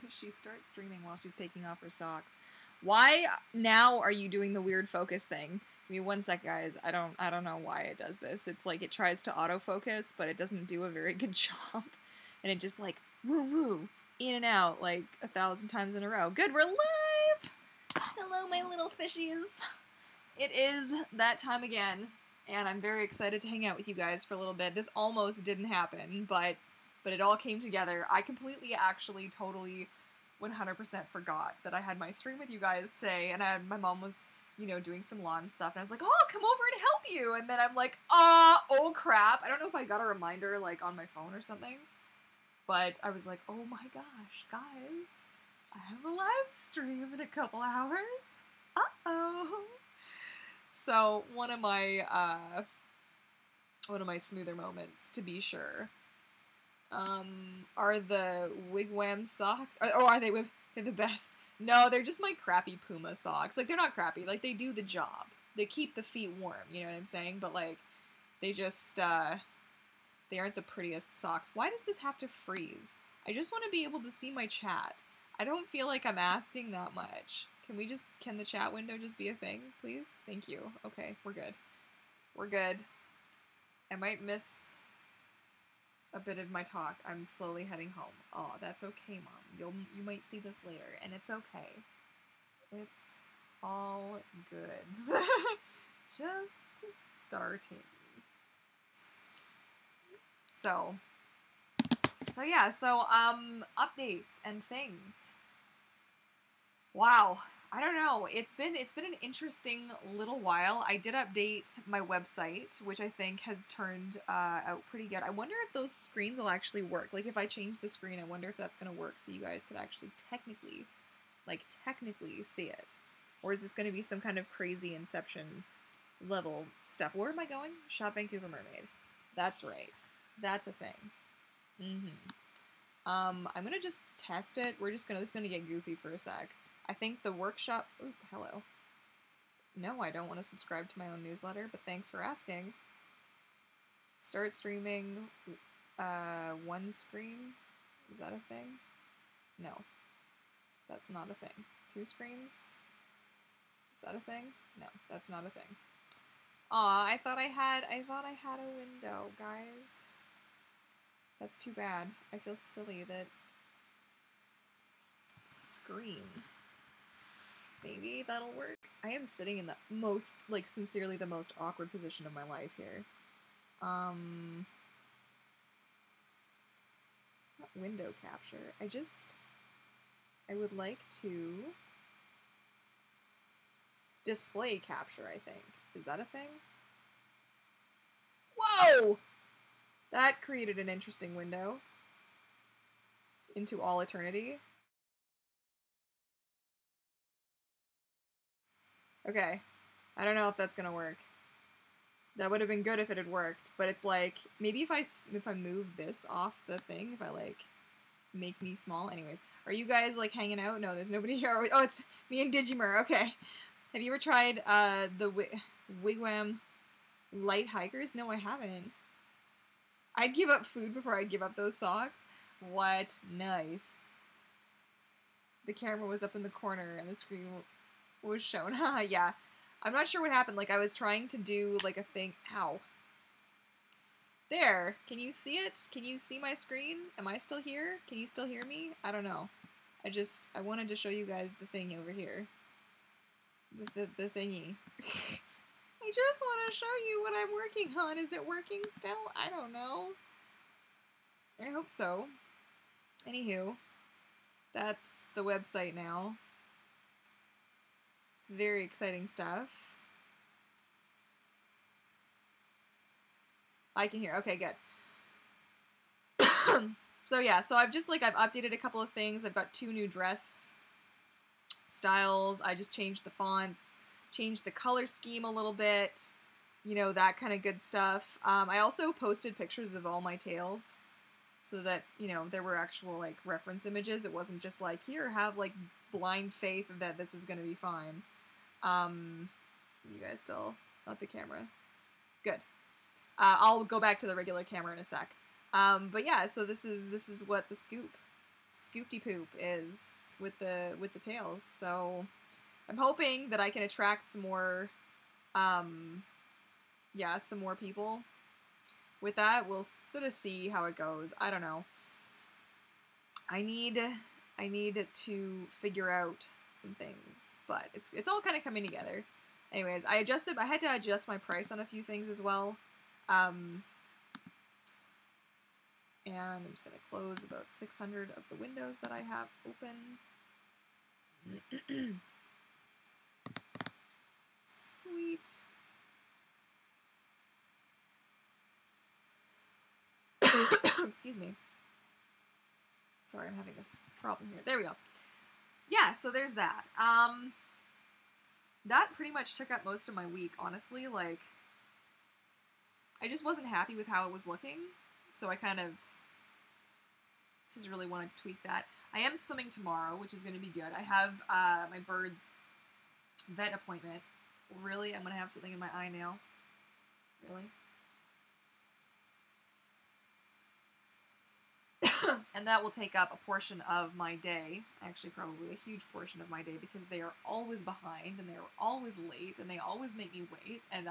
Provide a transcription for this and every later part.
She starts streaming while she's taking off her socks. Why now are you doing the weird focus thing? Give me 1 sec, guys. I don't know why it does this. It's like it tries to autofocus, but it doesn't do a very good job. And it just like woo woo in and out like 1,000 times in a row. Good, we're live! Hello, my little fishies. It is that time again, and I'm very excited to hang out with you guys for a little bit. This almost didn't happen, but it all came together. I completely, actually, totally 100% forgot that I had my stream with you guys today, and my mom was, you know, doing some lawn stuff, and I was like, oh, come over and help you, and then I'm like, oh crap. I don't know if I got a reminder, like, on my phone or something, but I was like, oh my gosh, guys, I have a live stream in a couple hours. Uh-oh. So, one of my smoother moments, to be sure, are the Wigwam socks. Are they they're the best? No, they're just my crappy Puma socks. Like, they're not crappy. Like, they do the job. They keep the feet warm, you know what I'm saying? But, like, they just, they aren't the prettiest socks. Why does this have to freeze? I just want to be able to see my chat. I don't feel like I'm asking that much. Can the chat window just be a thing, please? Thank you. Okay, we're good. We're good. I might miss a bit of my talk. I'm slowly heading home. Oh, that's okay, Mom. You might see this later, and it's okay. It's all good. Just starting. So yeah, updates and things. Wow. I don't know. It's been an interesting little while. I did update my website, which I think has turned out pretty good. I wonder if those screens will actually work. Like, if I change the screen, I wonder if that's going to work so you guys could actually technically see it. Or is this going to be some kind of crazy Inception level stuff? Where am I going? Shop Vancouver Mermaid. That's right. That's a thing. I'm going to just test it. This is going to get goofy for a sec. I think the workshop... Ooh, hello. No, I don't want to subscribe to my own newsletter, but thanks for asking. Start streaming one screen? Is that a thing? No. That's not a thing. 2 screens? Is that a thing? No, that's not a thing. Aw, I thought I had a window, guys. That's too bad. I feel silly that... Screen. Maybe that'll work. I am sitting in the most, like, sincerely the most awkward position of my life here. Not window capture. I would like to display capture, I think. Is that a thing? Whoa! That created an interesting window into all eternity. Okay, I don't know if that's gonna work. That would have been good if it had worked, but it's like, maybe if I move this off the thing, if I, like, make me small. Anyways, are you guys, like, hanging out? No, there's nobody here. Oh, it's me and Digimer. Okay. Have you ever tried, the Wigwam light hikers? No, I haven't. I'd give up food before I'd give up those socks. What? Nice. The camera was up in the corner and the screen was shown. Haha, yeah. I'm not sure what happened. Like, I was trying to do, like, a thing. Ow. There. Can you see it? Can you see my screen? Am I still here? Can you still hear me? I don't know. I wanted to show you guys the thing over here. The thingy. I just want to show you what I'm working on. Is it working still? I don't know. I hope so. Anywho, that's the website now. It's very exciting stuff. I can hear. Okay, good. So yeah, so I've updated a couple of things. I've got 2 new dress styles. I just changed the fonts, changed the color scheme a little bit, you know, that kind of good stuff. I also posted pictures of all my tails so that, you know, there were actual, like, reference images. It wasn't just like, here, have, like, blind faith that this is gonna be fine. You guys still not the camera? Good. I'll go back to the regular camera in a sec. But yeah, so this is what the scoop Scoopty Poop is with the tails. So I'm hoping that I can attract some more, yeah, some more people with that. We'll sort of see how it goes. I don't know. I need to figure out some things, but it's all kind of coming together. Anyways, I had to adjust my price on a few things as well. And I'm just going to close about 600 of the windows that I have open. Sweet. Excuse me. Sorry, I'm having this problem here. There we go. Yeah, so there's that. That pretty much took up most of my week, honestly. Like, I just wasn't happy with how it was looking, so I kind of just really wanted to tweak that. I am swimming tomorrow, which is going to be good. I have my bird's vet appointment. Really? I'm going to have something in my eye now? Really? And that will take up a portion of my day, actually probably a huge portion of my day, because they are always behind, and they are always late, and they always make me wait, and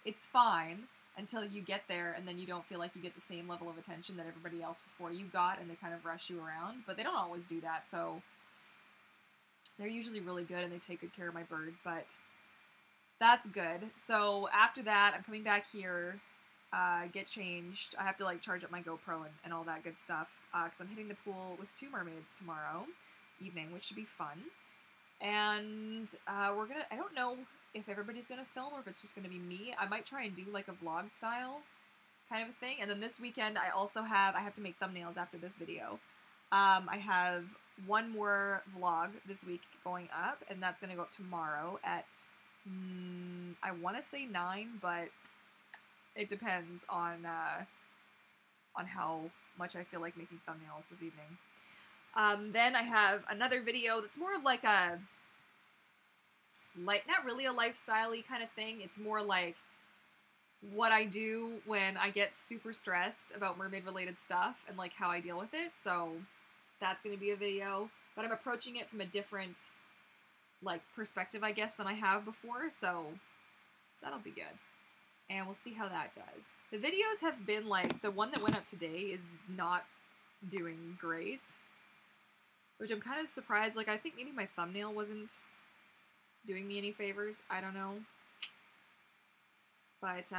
it's fine until you get there, and then you don't feel like you get the same level of attention that everybody else before you got, and they kind of rush you around, but they don't always do that, so they're usually really good, and they take good care of my bird, but that's good. So after that, I'm coming back here, get changed. I have to, like, charge up my GoPro and all that good stuff, because I'm hitting the pool with 2 mermaids tomorrow evening, which should be fun. And we're gonna, I don't know if everybody's gonna film or if it's just gonna be me. I might try and do, like, a vlog style kind of a thing. And then this weekend, I have to make thumbnails after this video. I have one more vlog this week going up, and that's gonna go up tomorrow at, I want to say 9, but it depends on how much I feel like making thumbnails this evening. Then I have another video that's more of like a, not really a lifestyle-y kind of thing. It's more like what I do when I get super stressed about mermaid-related stuff and like how I deal with it. So that's going to be a video, but I'm approaching it from a different like perspective, I guess, than I have before. So that'll be good. And we'll see how that does. The videos have been, like, the one that went up today is not doing great. Which I'm kind of surprised. Like, I think maybe my thumbnail wasn't doing me any favors. I don't know. But,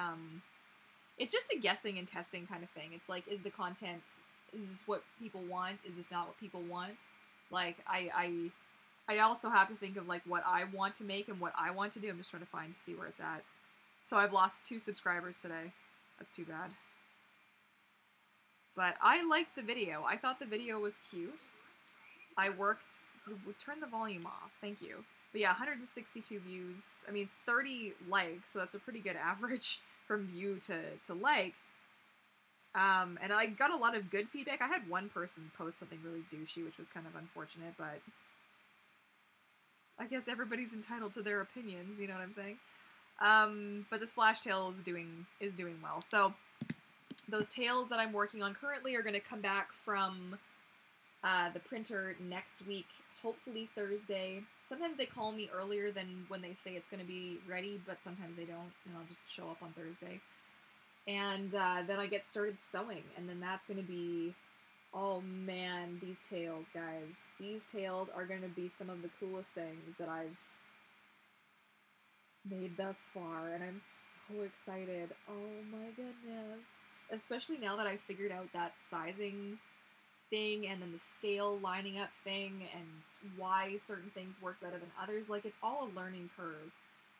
it's just a guessing and testing kind of thing. It's like, is the content, is this what people want? Is this not what people want? Like, I also have to think of, like, what I want to make and what I want to do. I'm just trying to see where it's at. So I've lost 2 subscribers today. That's too bad. But I liked the video. I thought the video was cute. I worked... Turn the volume off. Thank you. But yeah, 162 views. I mean, 30 likes, so that's a pretty good average from view to like. And I got a lot of good feedback. I had one person post something really douchey, which was kind of unfortunate, but I guess everybody's entitled to their opinions, you know what I'm saying? But the splash tail is doing well. So those tails that I'm working on currently are going to come back from the printer next week, hopefully Thursday. Sometimes they call me earlier than when they say it's going to be ready, but sometimes they don't, and I'll just show up on Thursday. And then I get started sewing, and then that's going to be, oh man, these tails, guys. These tails are going to be some of the coolest things that I've made thus far, and I'm so excited. Oh my goodness. Especially now that I figured out that sizing thing and then the scale lining up thing and why certain things work better than others. Like, it's all a learning curve.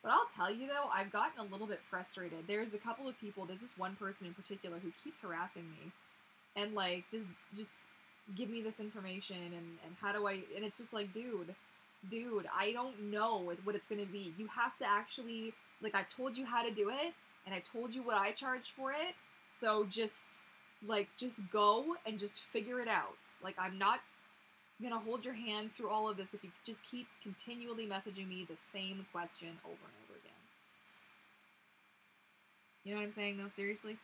But I'll tell you though, I've gotten a little bit frustrated. There's a couple of people, there's this one person in particular who keeps harassing me and like, just give me this information and how do I, and it's just like, dude, I don't know what it's going to be. You have to actually, like, I've told you how to do it, and I told you what I charge for it, so just go and just figure it out. Like, I'm not going to hold your hand through all of this if you just keep continually messaging me the same question over and over again. You know what I'm saying, though? Seriously?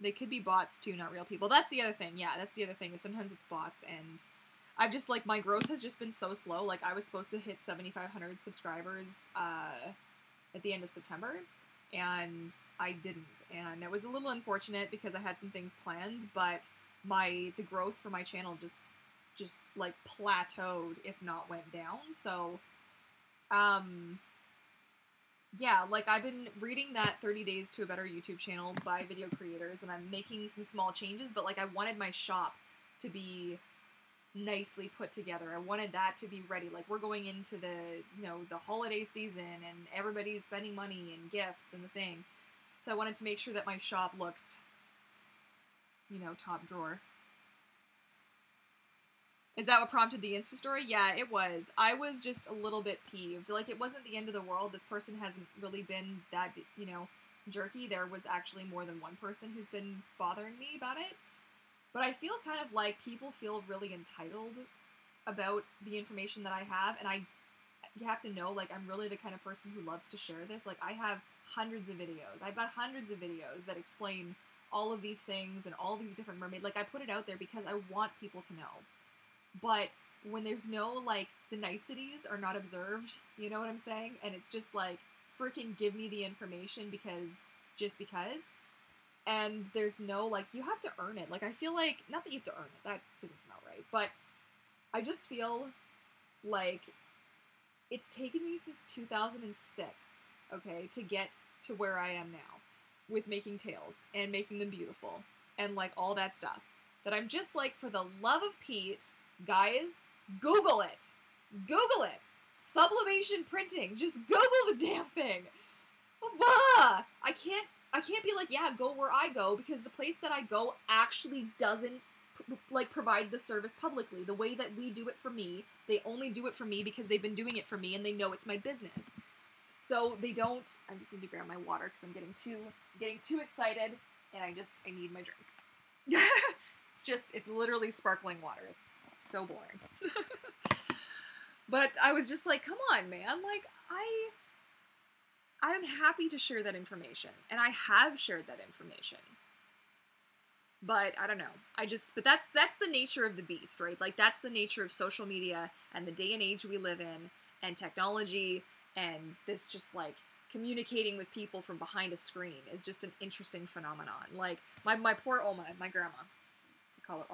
They could be bots too, not real people. That's the other thing. Yeah, that's the other thing, is sometimes it's bots, and I've just, like, my growth has just been so slow. Like, I was supposed to hit 7,500 subscribers at the end of September, and I didn't. And it was a little unfortunate because I had some things planned, but the growth for my channel just like plateaued, if not went down. So, yeah, like, I've been reading that 30 Days to a Better YouTube Channel by video creators, and I'm making some small changes, but, like, I wanted my shop to be nicely put together. I wanted that to be ready. Like, we're going into the, you know, the holiday season, and everybody's spending money and gifts and the thing. So I wanted to make sure that my shop looked, you know, top drawer. Is that what prompted the Insta story? Yeah, it was. I was just a little bit peeved. Like, it wasn't the end of the world. This person hasn't really been that, you know, jerky. There was actually more than one person who's been bothering me about it. But I feel kind of like people feel really entitled about the information that I have. And you have to know, like, I'm really the kind of person who loves to share this. Like, I have hundreds of videos. I've got hundreds of videos that explain all of these things and all these different mermaids. Like, I put it out there because I want people to know. But when there's no, like, the niceties are not observed, you know what I'm saying? And it's just like, freaking give me the information just because. And there's no, like, you have to earn it. Like, I feel like, not that you have to earn it, that didn't come out right, but I just feel like it's taken me since 2006, okay, to get to where I am now with making tails and making them beautiful and, like, all that stuff. That I'm just like, for the love of Pete, guys, Google it. Google it. Sublimation printing. Just Google the damn thing. Blah! I can't be like, yeah, go where I go, because the place that I go actually doesn't, like, provide the service publicly. The way that we do it for me, they only do it for me because they've been doing it for me and they know it's my business. So they don't, I just need to grab my water because I'm getting too excited and I need my drink. It's literally sparkling water. It's so boring. But I was just like, come on, man. Like, I'm happy to share that information. And I have shared that information. But I don't know. But that's the nature of the beast, right? Like, that's the nature of social media and the day and age we live in and technology, and this just, like, communicating with people from behind a screen is just an interesting phenomenon. Like, my poor Oma, my grandma, call her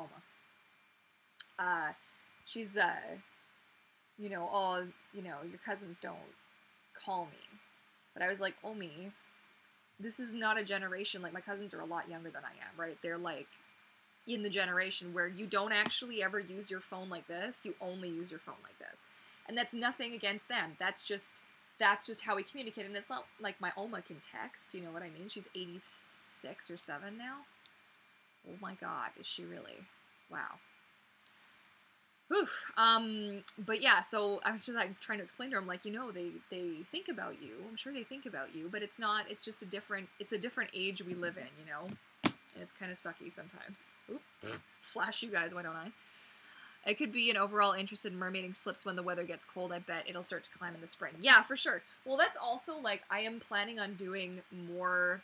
Oma. She's, you know, all, you know, your cousins don't call me. But I was like, Omi, this is not a generation, like, my cousins are a lot younger than I am, right? They're, like, in the generation where you don't actually ever use your phone like this. You only use your phone like this. And that's nothing against them. That's just how we communicate. And it's not like my Oma can text, you know what I mean? She's 86 or 7 now. Oh my God, is she really? Wow. Whew. But yeah, so I was just, like, trying to explain to her, I'm like, you know, they think about you. I'm sure they think about you, but it's just a different age we live in, you know? And it's kind of sucky sometimes. Oop. Flash you guys, why don't I? It could be an overall interest in mermaiding slips when the weather gets cold. I bet it'll start to climb in the spring. Yeah, for sure. Well, that's also, like, I am planning on doing more.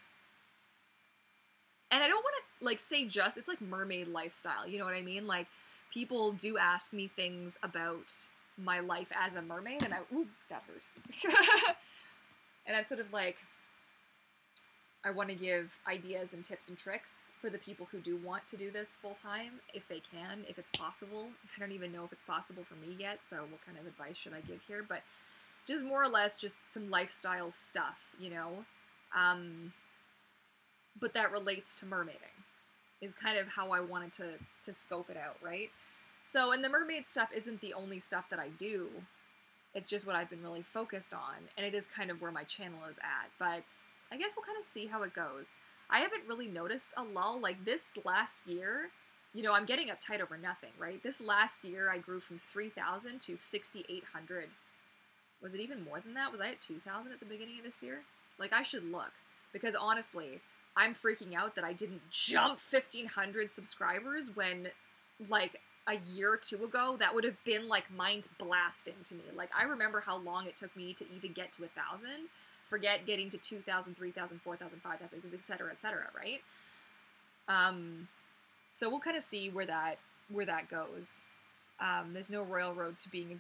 And I don't want to, like, say it's like mermaid lifestyle, you know what I mean? Like, people do ask me things about my life as a mermaid, and ooh, that hurt. And I'm sort of like, I want to give ideas and tips and tricks for the people who do want to do this full time, if they can, if it's possible. I don't even know if it's possible for me yet, so what kind of advice should I give here? But just more or less just some lifestyle stuff, you know? But that relates to mermaiding, is kind of how I wanted to scope it out, right? So, and the mermaid stuff isn't the only stuff that I do. It's just what I've been really focused on, and it is kind of where my channel is at. But I guess we'll kind of see how it goes. I haven't really noticed a lull. Like, this last year, you know, I'm getting uptight over nothing, right? This last year, I grew from 3,000 to 6,800. Was it even more than that? Was I at 2,000 at the beginning of this year? Like, I should look. Because honestly, I'm freaking out that I didn't jump 1,500 subscribers when, like, a year or two ago, that would have been, like, mind blasting to me. Like, I remember how long it took me to even get to 1,000. Forget getting to 2,000, 3,000, 4,000, 5,000, et cetera, right? So we'll kind of see where that goes. There's no royal road to being a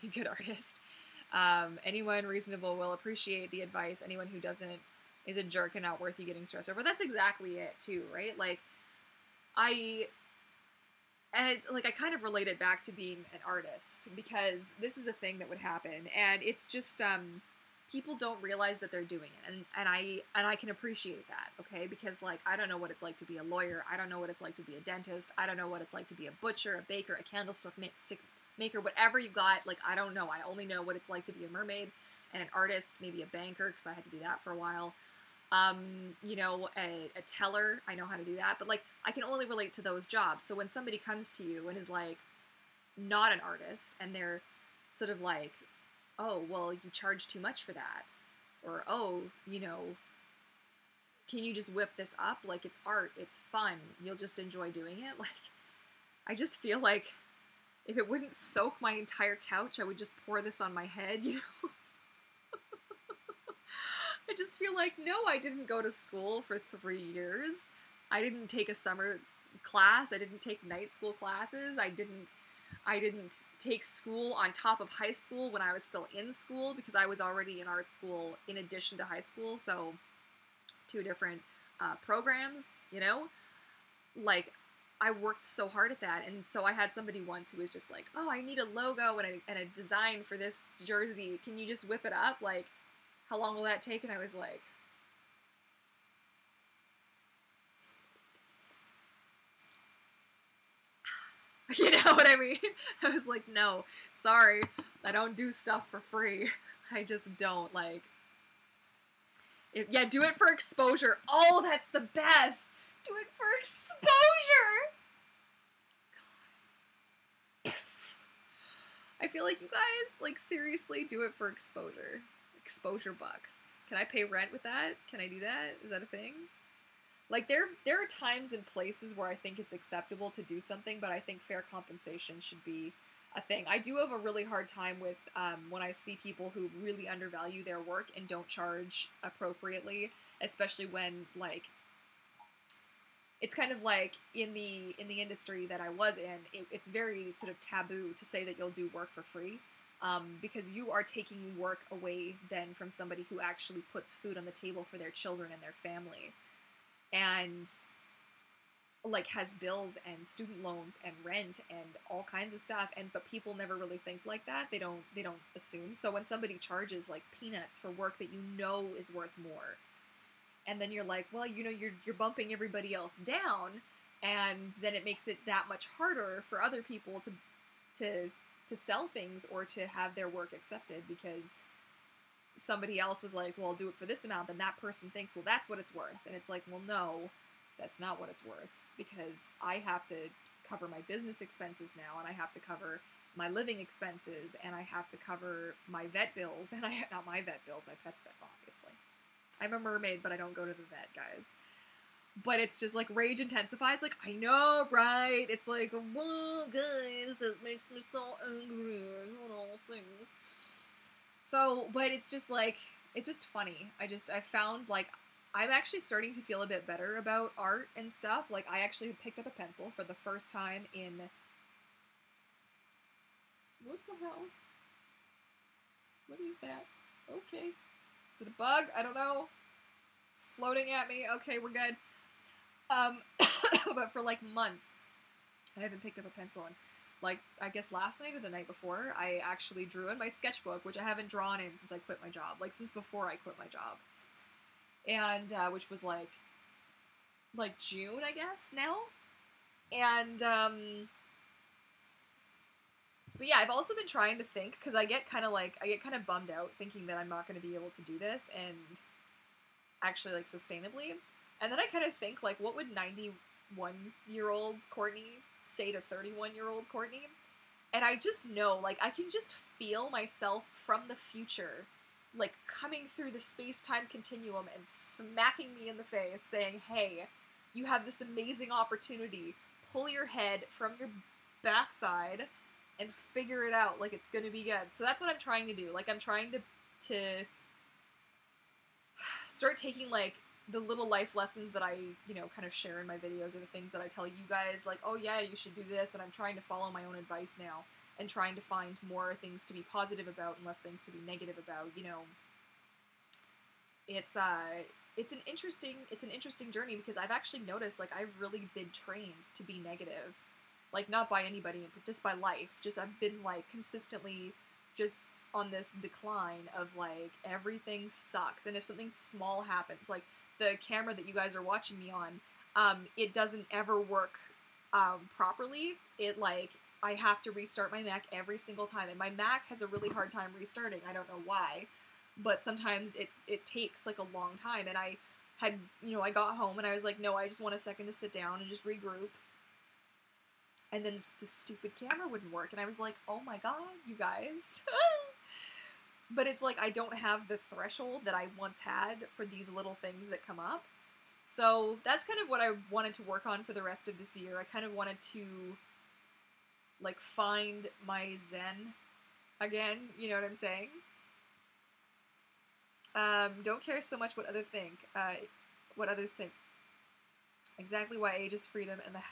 good artist. Anyone reasonable will appreciate the advice. Anyone who doesn't is a jerk and not worth you getting stressed over. That's exactly it too, right? Like, I kind of relate it back to being an artist, because this is a thing that would happen, and it's just, people don't realize that they're doing it, and I can appreciate that, okay? Because, like, I don't know what it's like to be a lawyer, I don't know what it's like to be a dentist, I don't know what it's like to be a butcher, a baker, a candlestick maker, whatever you got, like, I don't know. I only know what it's like to be a mermaid and an artist, maybe a banker, because I had to do that for a while. You know, a teller, I know how to do that, but, like, I can only relate to those jobs. So when somebody comes to you and is, like, not an artist, and they're sort of like, oh, well, you charge too much for that, or, oh, you know, can you just whip this up? Like, it's art, it's fun, you'll just enjoy doing it. Like, I just feel like if it wouldn't soak my entire couch, I would just pour this on my head, you know? I just feel like, no, I didn't go to school for 3 years. I didn't take a summer class. I didn't take night school classes. I didn't take school on top of high school when I was still in school, because I was already in art school in addition to high school. So 2 different programs, you know? Like, I worked so hard at that. And so I had somebody once who was just like, oh, I need a logo and a design for this jersey. Can you just whip it up? Like, how long will that take? And I was like, you know what I mean? I was like, no, sorry, I don't do stuff for free. I just don't. Like, yeah, do it for exposure. Oh, that's the best. Do it for exposure. God. I feel like you guys, like, seriously, do it for exposure. Exposure bucks. Can I pay rent with that? Can I do that? Is that a thing? Like, there are times and places where I think it's acceptable to do something, but I think fair compensation should be a thing. I do have a really hard time with when I see people who really undervalue their work and don't charge appropriately, especially when, like, it's kind of like in the industry that I was in, it's very sort of taboo to say that you'll do work for free. Because you are taking work away then from somebody who actually puts food on the table for their children and their family, and, like, has bills and student loans and rent and all kinds of stuff, but people never really think like that. They don't assume. So when somebody charges, like, peanuts for work that you know is worth more, and then you're like, well, you know, you're bumping everybody else down, and then it makes it that much harder for other people to sell things or to have their work accepted, because somebody else was like, well, I'll do it for this amount, then that person thinks, well, that's what it's worth. And it's like, well, no, that's not what it's worth, because I have to cover my business expenses now, and I have to cover my living expenses, and I have to cover my vet bills, and not my vet bills, my pet's vet, obviously. I'm a mermaid, but I don't go to the vet, guys. But it's just, like, rage intensifies. Like, I know, right? It's like, whoa, guys, this makes me so angry. All things. So, but it's just, like, it's just funny. I found, like, I'm actually starting to feel a bit better about art and stuff. Like, I actually picked up a pencil for the first time in... What the hell? What is that? Okay. Is it a bug? I don't know. It's floating at me. Okay, we're good. But for, like, months, I haven't picked up a pencil, and, like, I guess last night or the night before, I actually drew in my sketchbook, which I haven't drawn in since I quit my job, like, since before I quit my job, and, which was, like June, I guess, now, and, but yeah, I've also been trying to think, because I get kind of bummed out thinking that I'm not going to be able to do this, and actually, like, sustainably. And then I kind of think, like, what would 91-year-old Courtney say to 31-year-old Courtney? And I just know, like, I can just feel myself from the future, like, coming through the space-time continuum and smacking me in the face, saying, hey, you have this amazing opportunity. Pull your head from your backside and figure it out. Like, it's gonna be good. So that's what I'm trying to do. Like, I'm trying to start taking, like, the little life lessons that I, you know, kind of share in my videos are the things that I tell you guys, like, oh yeah, you should do this, and I'm trying to follow my own advice now, and trying to find more things to be positive about and less things to be negative about, you know. It's an interesting journey, because I've actually noticed, like, I've really been trained to be negative, like, not by anybody, but just by life. Just, I've been, like, consistently just on this decline of, like, everything sucks, and if something small happens, like, the camera that you guys are watching me on, it doesn't ever work properly. It, like, I have to restart my Mac every single time, and my Mac has a really hard time restarting. I don't know why, but sometimes it takes, like, a long time, and I had, you know, I got home, and I was like, no, I just want a second to sit down and just regroup, and then the stupid camera wouldn't work, and I was like, oh my god, you guys. But it's like, I don't have the threshold that I once had for these little things that come up. So that's kind of what I wanted to work on for the rest of this year. I kind of wanted to, like, find my zen again, you know what I'm saying? Don't care so much what others think. Exactly why age is freedom, and the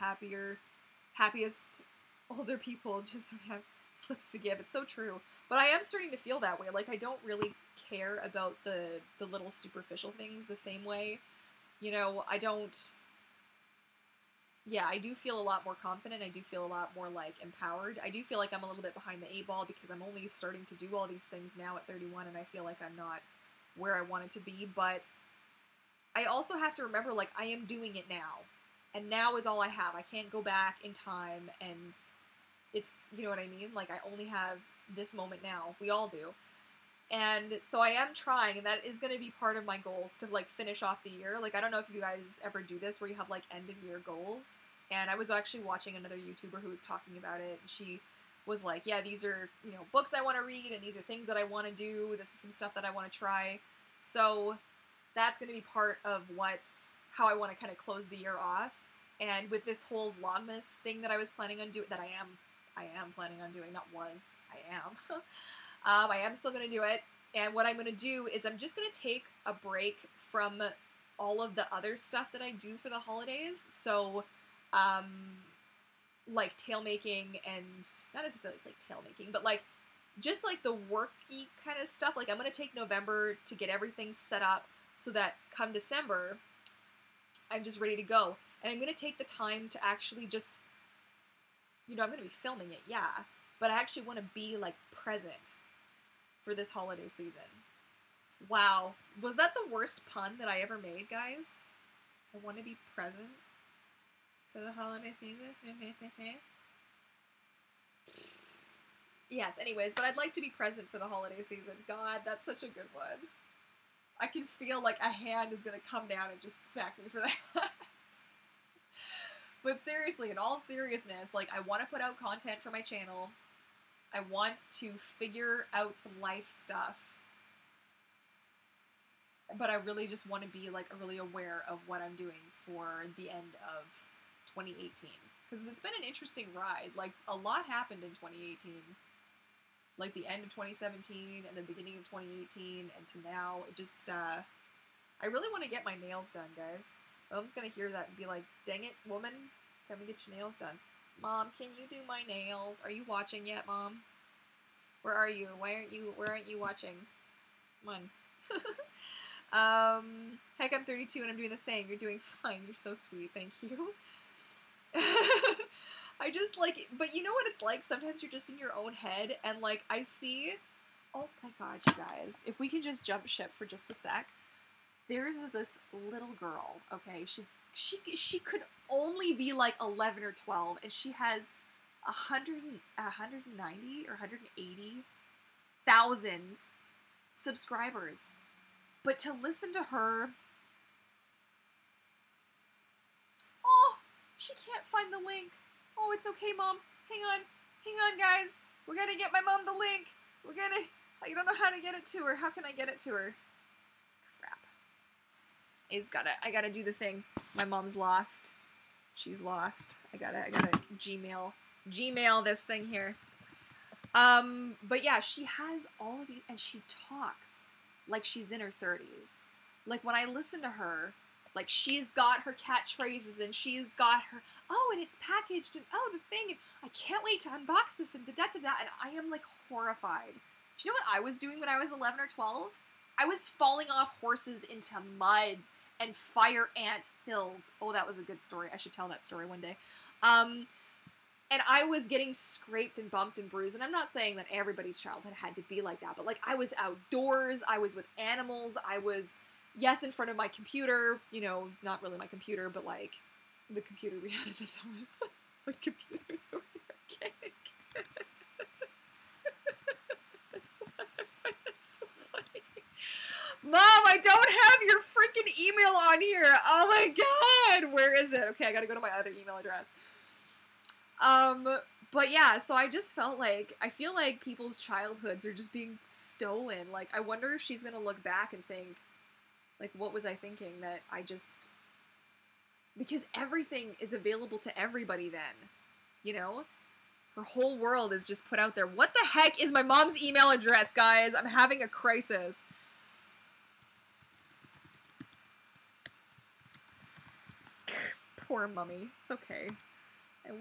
happiest older people just don't have flips to give. It's so true. But I am starting to feel that way. Like, I don't really care about the little superficial things the same way. You know, I don't... Yeah, I do feel a lot more confident. I do feel a lot more, like, empowered. I do feel like I'm a little bit behind the 8 ball, because I'm only starting to do all these things now at 31, and I feel like I'm not where I wanted to be. But I also have to remember, like, I am doing it now. And now is all I have. I can't go back in time, and it's, you know what I mean? Like, I only have this moment now. We all do. And so I am trying, and that is going to be part of my goals, to, like, finish off the year. Like, I don't know if you guys ever do this, where you have, like, end-of-year goals. And I was actually watching another YouTuber who was talking about it, and she was like, yeah, these are, you know, books I want to read, and these are things that I want to do. This is some stuff that I want to try. So that's going to be part of how I want to kind of close the year off. And with this whole Vlogmas thing that I was planning on doing, that I am planning on doing, not was, I am. I am still going to do it, and what I'm going to do is I'm just going to take a break from all of the other stuff that I do for the holidays, so, like, tail making, and, not necessarily, like, tail making, but, like, just, like, the worky kind of stuff. Like, I'm going to take November to get everything set up, so that come December, I'm just ready to go, and I'm going to take the time to actually just, you know, I'm going to be filming it, yeah, but I actually want to be, like, present for this holiday season. Wow. Was that the worst pun that I ever made, guys? I want to be present for the holiday season. Yes, anyways, but I'd like to be present for the holiday season. God, that's such a good one. I can feel like a hand is going to come down and just smack me for that. But seriously, in all seriousness, like, I want to put out content for my channel. I want to figure out some life stuff, but I really just want to be, like, really aware of what I'm doing for the end of 2018, because it's been an interesting ride. Like, a lot happened in 2018, like the end of 2017 and the beginning of 2018, and to now. It just, I really want to get my nails done, guys. Mom's gonna hear that and be like, dang it, woman, can we get your nails done? Mom, can you do my nails? Are you watching yet, Mom? Where are you? Where aren't you watching? Come on. Heck, I'm 32 and I'm doing the same. You're doing fine. You're so sweet. Thank you. I just, like, but you know what it's like? Sometimes you're just in your own head, and, like, I see, oh my god, you guys, if we can just jump ship for just a sec. There's this little girl, okay? She could only be like 11 or 12, and she has 190 or 180,000 subscribers. But to listen to her, oh, she can't find the link. Oh, it's okay, Mom. Hang on, guys. We're gonna get my mom the link. I don't know how to get it to her. How can I get it to her? I gotta do the thing. My mom's lost. She's lost. I gotta Gmail this thing here. But yeah, she has all of these, and she talks like she's in her 30s. Like, when I listen to her, Like, she's got her catchphrases, and she's got her, oh, and it's packaged, and oh, the thing, and I can't wait to unbox this, and da-da-da-da, and I am, like, horrified. Do you know what I was doing when I was 11 or 12? I was falling off horses into mud and fire ant hills. Oh, that was a good story. I should tell that story one day. And I was getting scraped and bumped and bruised, and I'm not saying that everybody's childhood had to be like that, but, like, I was outdoors, I was with animals, I was, yes, in front of my computer, you know, not really my computer, but, like, the computer we had at the time. My computer is so archaic. That's so funny. Mom, I don't have your freaking email on here. Oh my god. Where is it? Okay, I gotta go to my other email address. But yeah, so I just felt like, I feel like people's childhoods are just being stolen. Like, I wonder if she's gonna look back and think, like, what was I thinking that I just, because everything is available to everybody then, you know? Her whole world is just put out there. What the heck is my mom's email address, guys? I'm having a crisis. Poor mummy. It's okay. I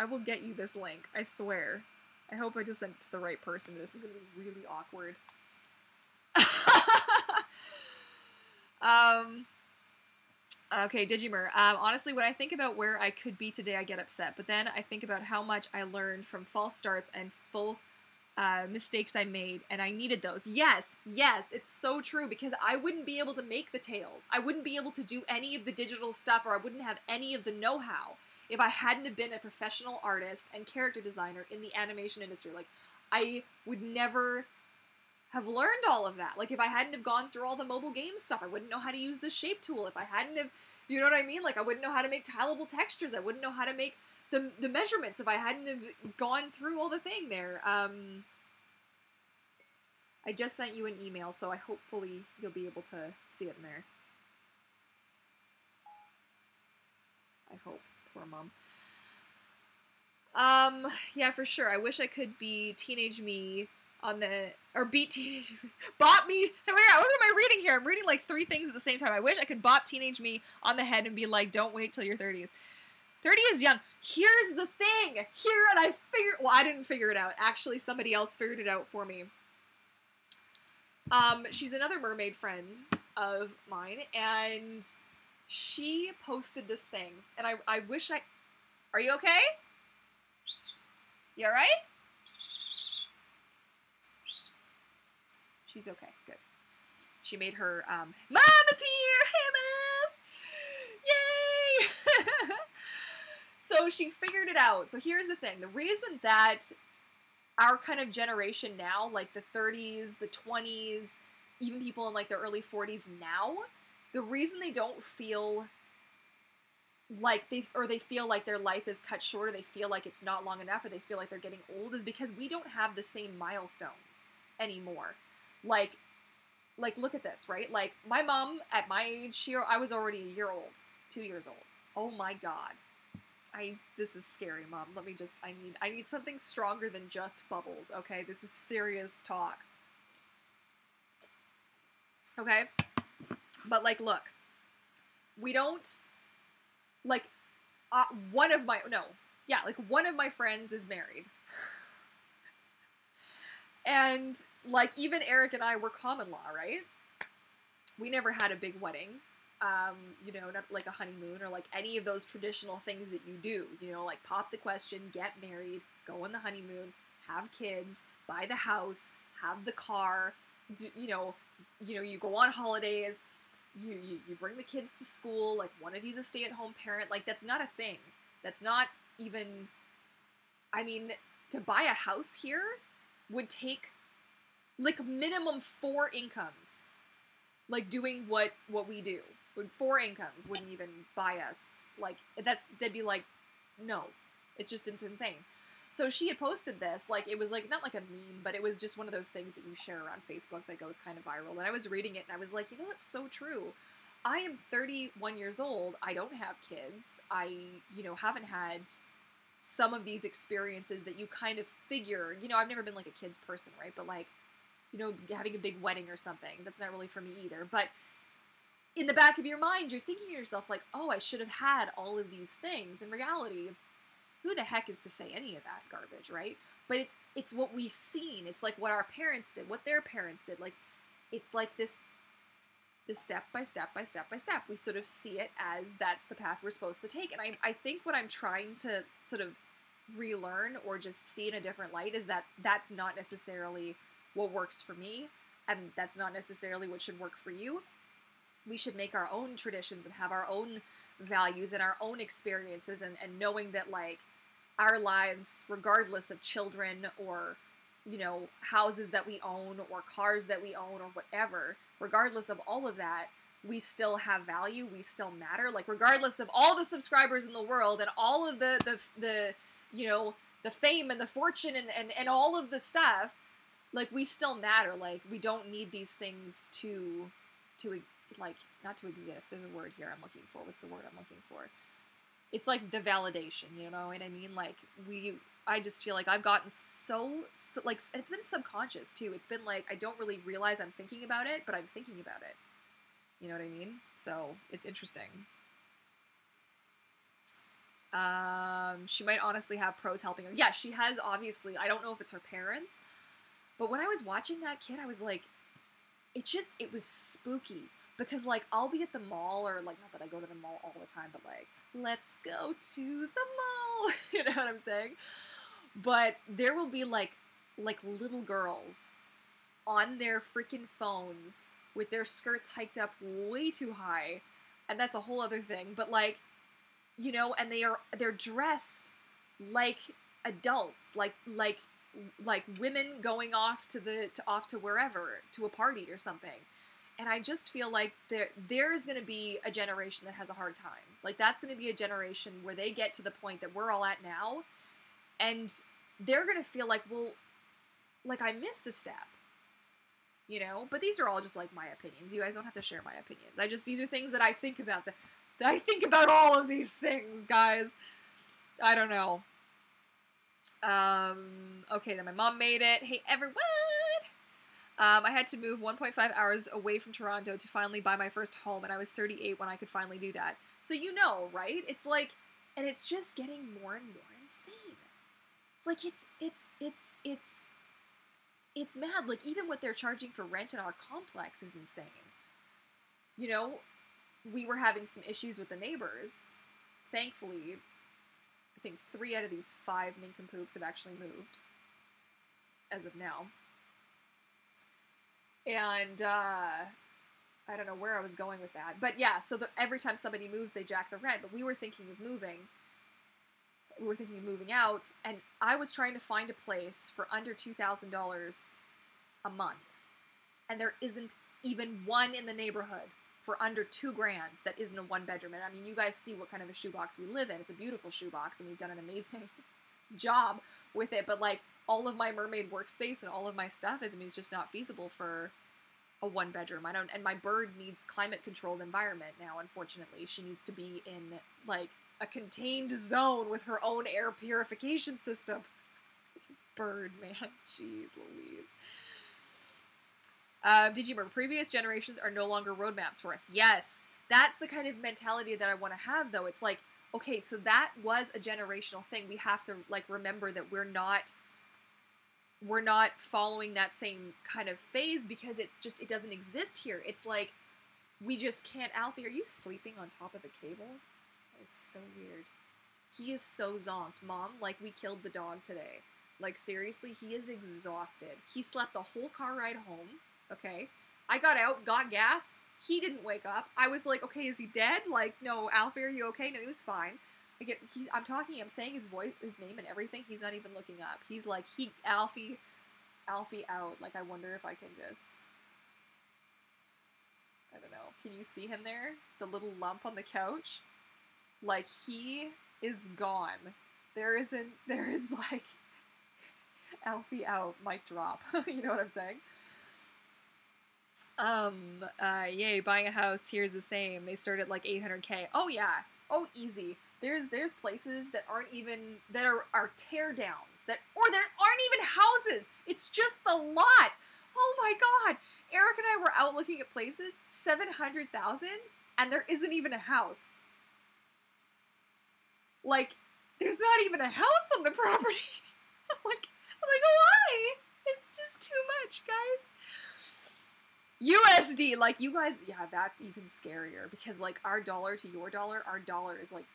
will get you this link. I swear. I hope I just sent it to the right person. This is gonna be really awkward. Okay, Digimer. Honestly, when I think about where I could be today, I get upset. But then I think about how much I learned from false starts and full mistakes I made, and I needed those. Yes, yes, it's so true, because I wouldn't be able to make the tails. I wouldn't be able to do any of the digital stuff, or I wouldn't have any of the know-how if I hadn't have been a professional artist and character designer in the animation industry. Like, I would never have learned all of that. Like, if I hadn't have gone through all the mobile game stuff, I wouldn't know how to use the shape tool. If I hadn't have, you know what I mean? Like, I wouldn't know how to make tileable textures. I wouldn't know how to make the measurements if I hadn't have gone through all the thing there. I just sent you an email, so hopefully you'll be able to see it in there. I hope. Poor mom. Yeah, for sure. I wish I could be teenage me on the, or beat teenage, bop me, what am I reading here? I'm reading like 3 things at the same time. I wish I could bop teenage me on the head and be like, don't wait till your 30s. 30 is young. Here's the thing. And I figured, well, I didn't figure it out. Actually, somebody else figured it out for me. She's another mermaid friend of mine, and she posted this thing, and I wish are you okay? You alright? She's okay, good. She made her, Mama's here! Hey, Mom! Yay! So she figured it out. So here's the thing. The reason that our kind of generation now, like the 30s, the 20s, even people in like their early 40s now, the reason they don't feel like they feel like their life is cut short, or they feel like it's not long enough, or they feel like they're getting old, is because we don't have the same milestones anymore. Like look at this, right? Like, my mom, at my age, I was already a year old, 2 years old. Oh my god. This is scary, Mom. I need something stronger than just bubbles, okay? This is serious talk. Okay? But, like, look. We don't, like, one of my friends is married. And, like, even Eric and I were common law, right? We never had a big wedding. You know, not like a honeymoon or like any of those traditional things that you do, you know, like pop the question, get married, go on the honeymoon, have kids, buy the house, have the car, you go on holidays, you bring the kids to school, like one of you's a stay-at-home parent. Like, that's not a thing. That's not even, I mean, to buy a house here would take like minimum 4 incomes, like doing what we do. 4 incomes wouldn't even buy us. Like, they'd be like, no, it's just, it's insane. So she had posted this, like, it was like, not like a meme, but it was just one of those things that you share around Facebook that goes kind of viral. And I was reading it and I was like, you know, it's so true. I am 31 years old. I don't have kids. I, haven't had some of these experiences that you kind of figure, I've never been like a kids person, right? But like, having a big wedding or something, that's not really for me either. But in the back of your mind, you're thinking to yourself, like, oh, I should have had all of these things. In reality, who the heck is to say any of that garbage, right? But it's what we've seen. It's like what our parents did, what their parents did. Like, it's like this step by step by step by step. We sort of see it as that's the path we're supposed to take. And I think what I'm trying to sort of relearn or just see in a different light is that that's not necessarily what works for me, and that's not necessarily what should work for you. We should make our own traditions and have our own values and our own experiences, and knowing that, like, our lives, regardless of children or, you know, houses that we own or cars that we own or whatever, regardless of all of that, we still have value, we still matter. Like, regardless of all the subscribers in the world and all of the you know, the fame and the fortune and all of the stuff, like, we still matter. Like, we don't need these things to like, not to exist. There's a word here I'm looking for. What's the word I'm looking for? It's like the validation, you know what I mean? Like, I just feel like I've gotten so like, it's been subconscious too. It's been like, I don't really realize I'm thinking about it, but I'm thinking about it. You know what I mean? So it's interesting. She might honestly have pros helping her. Yeah, she has, obviously. I don't know if it's her parents, but when I was watching that kid, I was like, it was spooky. Because, like, I'll be at the mall, or, like, not that I go to the mall all the time, but, like, let's go to the mall. You know what I'm saying? But there will be, like little girls on their freaking phones with their skirts hiked up way too high. And that's a whole other thing. But, like, you know, and they're dressed like adults, like women going off to wherever, to a party or something. And I just feel like there's going to be a generation that has a hard time. Like, that's going to be a generation where they get to the point that we're all at now, and they're going to feel like, well, like, I missed a step, you know? But these are all just, like, my opinions. You guys don't have to share my opinions. These are things that I think about. That I think about all of these things, guys. I don't know. Okay, then my mom made it. Hey, everyone! I had to move 1.5 hours away from Toronto to finally buy my first home, and I was 38 when I could finally do that. So you know, right? It's like, and it's just getting more and more insane. Like, it's mad. Like, even what they're charging for rent in our complex is insane. You know, we were having some issues with the neighbors. Thankfully, I think 3 out of these 5 nincompoops have actually moved as of now. And, I don't know where I was going with that. But yeah, so every time somebody moves, they jack the rent. But we were thinking of moving. We were thinking of moving out. And I was trying to find a place for under $2,000 a month. And there isn't even one in the neighborhood for under $2,000 that isn't a 1-bedroom. And I mean, you guys see what kind of a shoebox we live in. It's a beautiful shoebox, and we've done an amazing job with it. But, like, all of my mermaid workspace and all of my stuff, I mean, it's just not feasible for a 1-bedroom. And my bird needs climate-controlled environment now, unfortunately. She needs to be in, like, a contained zone with her own air purification system. Bird, man. Jeez Louise. Did you remember, previous generations are no longer roadmaps for us? Yes. That's the kind of mentality that I want to have, though. It's like, okay, so that was a generational thing. We have to, like, remember that we're not following that same kind of phase, because it doesn't exist here. It's like, we just can't. Alfie, are you sleeping on top of the cable? That is so weird. He is so zonked. Mom, like, we killed the dog today. Like, seriously, he is exhausted. He slept the whole car ride home, okay? I got out, got gas. He didn't wake up. I was like, okay, is he dead? Like, no, Alfie, are you okay? No, he was fine. Like, I'm saying his name and everything. He's not even looking up. He's like, Alfie out. Like, I wonder if I can just, I don't know. Can you see him there? The little lump on the couch? Like, he is gone. There is like, Alfie out, mic drop. You know what I'm saying? Yay, buying a house here's the same. They start at like $800K. Oh yeah. Oh, easy. There's places that aren't even, that are tear downs, that aren't even houses. It's just the lot. Oh my God. Eric and I were out looking at places, $700,000. and there isn't even a house. Like, there's not even a house on the property. I'm like, why? It's just too much, guys. USD, like, you guys, yeah, that's even scarier, because, like, our dollar to your dollar, our dollar is, like,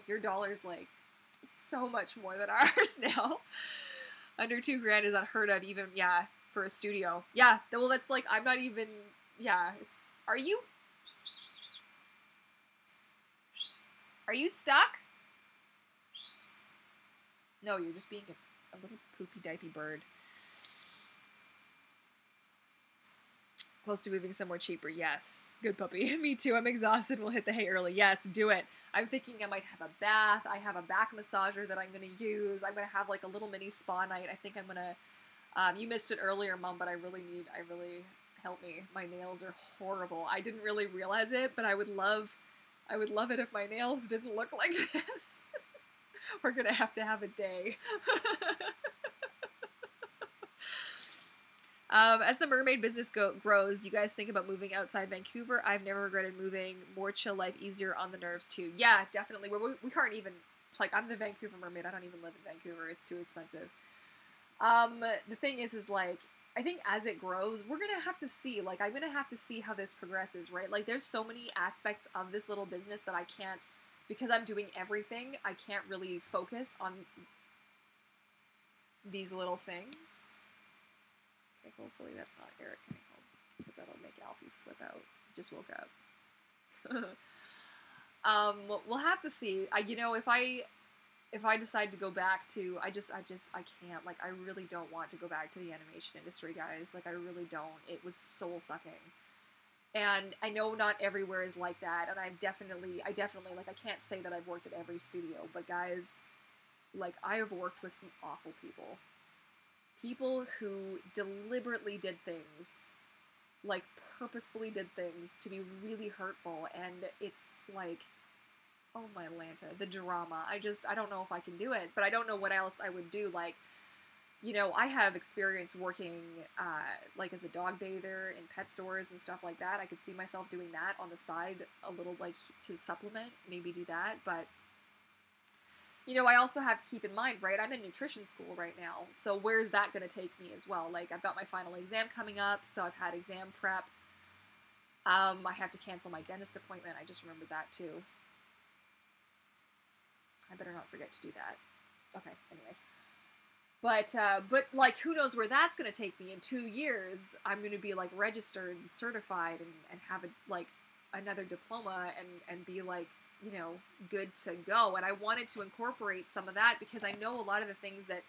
your dollar's, like, so much more than ours now. Under $2,000 is unheard of, even, yeah, for a studio. Yeah, well, that's, like, I'm not even, yeah, it's, are you stuck? No, you're just being a little poopy diaper bird. Close to moving somewhere cheaper. Yes. Good puppy. Me too. I'm exhausted. We'll hit the hay early. Yes, do it. I'm thinking I might have a bath. I have a back massager that I'm going to use. I'm going to have like a little mini spa night. I think I'm going to, you missed it earlier, Mom, but I really, help me. My nails are horrible. I didn't really realize it, but I would love it if my nails didn't look like this. We're going to have a day. As the mermaid business grows, you guys think about moving outside Vancouver? I've never regretted moving. More chill life, easier on the nerves too. Yeah, definitely. We aren't even, like, I'm the Vancouver mermaid. I don't even live in Vancouver. It's too expensive. The thing is like, I think as it grows, we're going to have to see, like, I'm going to have to see how this progresses, right? Like, there's so many aspects of this little business that I can't, because I'm doing everything, I can't really focus on these little things. Okay, hopefully that's not Eric coming home, because that'll make Alfie flip out. Just woke up. We'll have to see. If I decide to go back to, I can't. Like, I really don't want to go back to the animation industry, guys. Like, I really don't. It was soul-sucking. And I know not everywhere is like that, and I definitely, like, I can't say that I've worked at every studio, but guys, like, I have worked with some awful people. People who deliberately did things, like, purposefully did things to be really hurtful, and it's like, oh my Lanta, the drama. I don't know if I can do it, but I don't know what else I would do. Like, you know, I have experience working, like, as a dog bather in pet stores and stuff like that. I could see myself doing that on the side a little, like, to supplement, maybe do that, but, you know, I also have to keep in mind, right, I'm in nutrition school right now, so where's that going to take me as well? Like, I've got my final exam coming up, so I've had exam prep. I have to cancel my dentist appointment. I just remembered that, too. I better not forget to do that. Okay, anyways. But like, who knows where that's going to take me. In 2 years, I'm going to be, like, registered and certified and have, like, another diploma and be, like, you know, good to go. And I wanted to incorporate some of that because I know a lot of the things that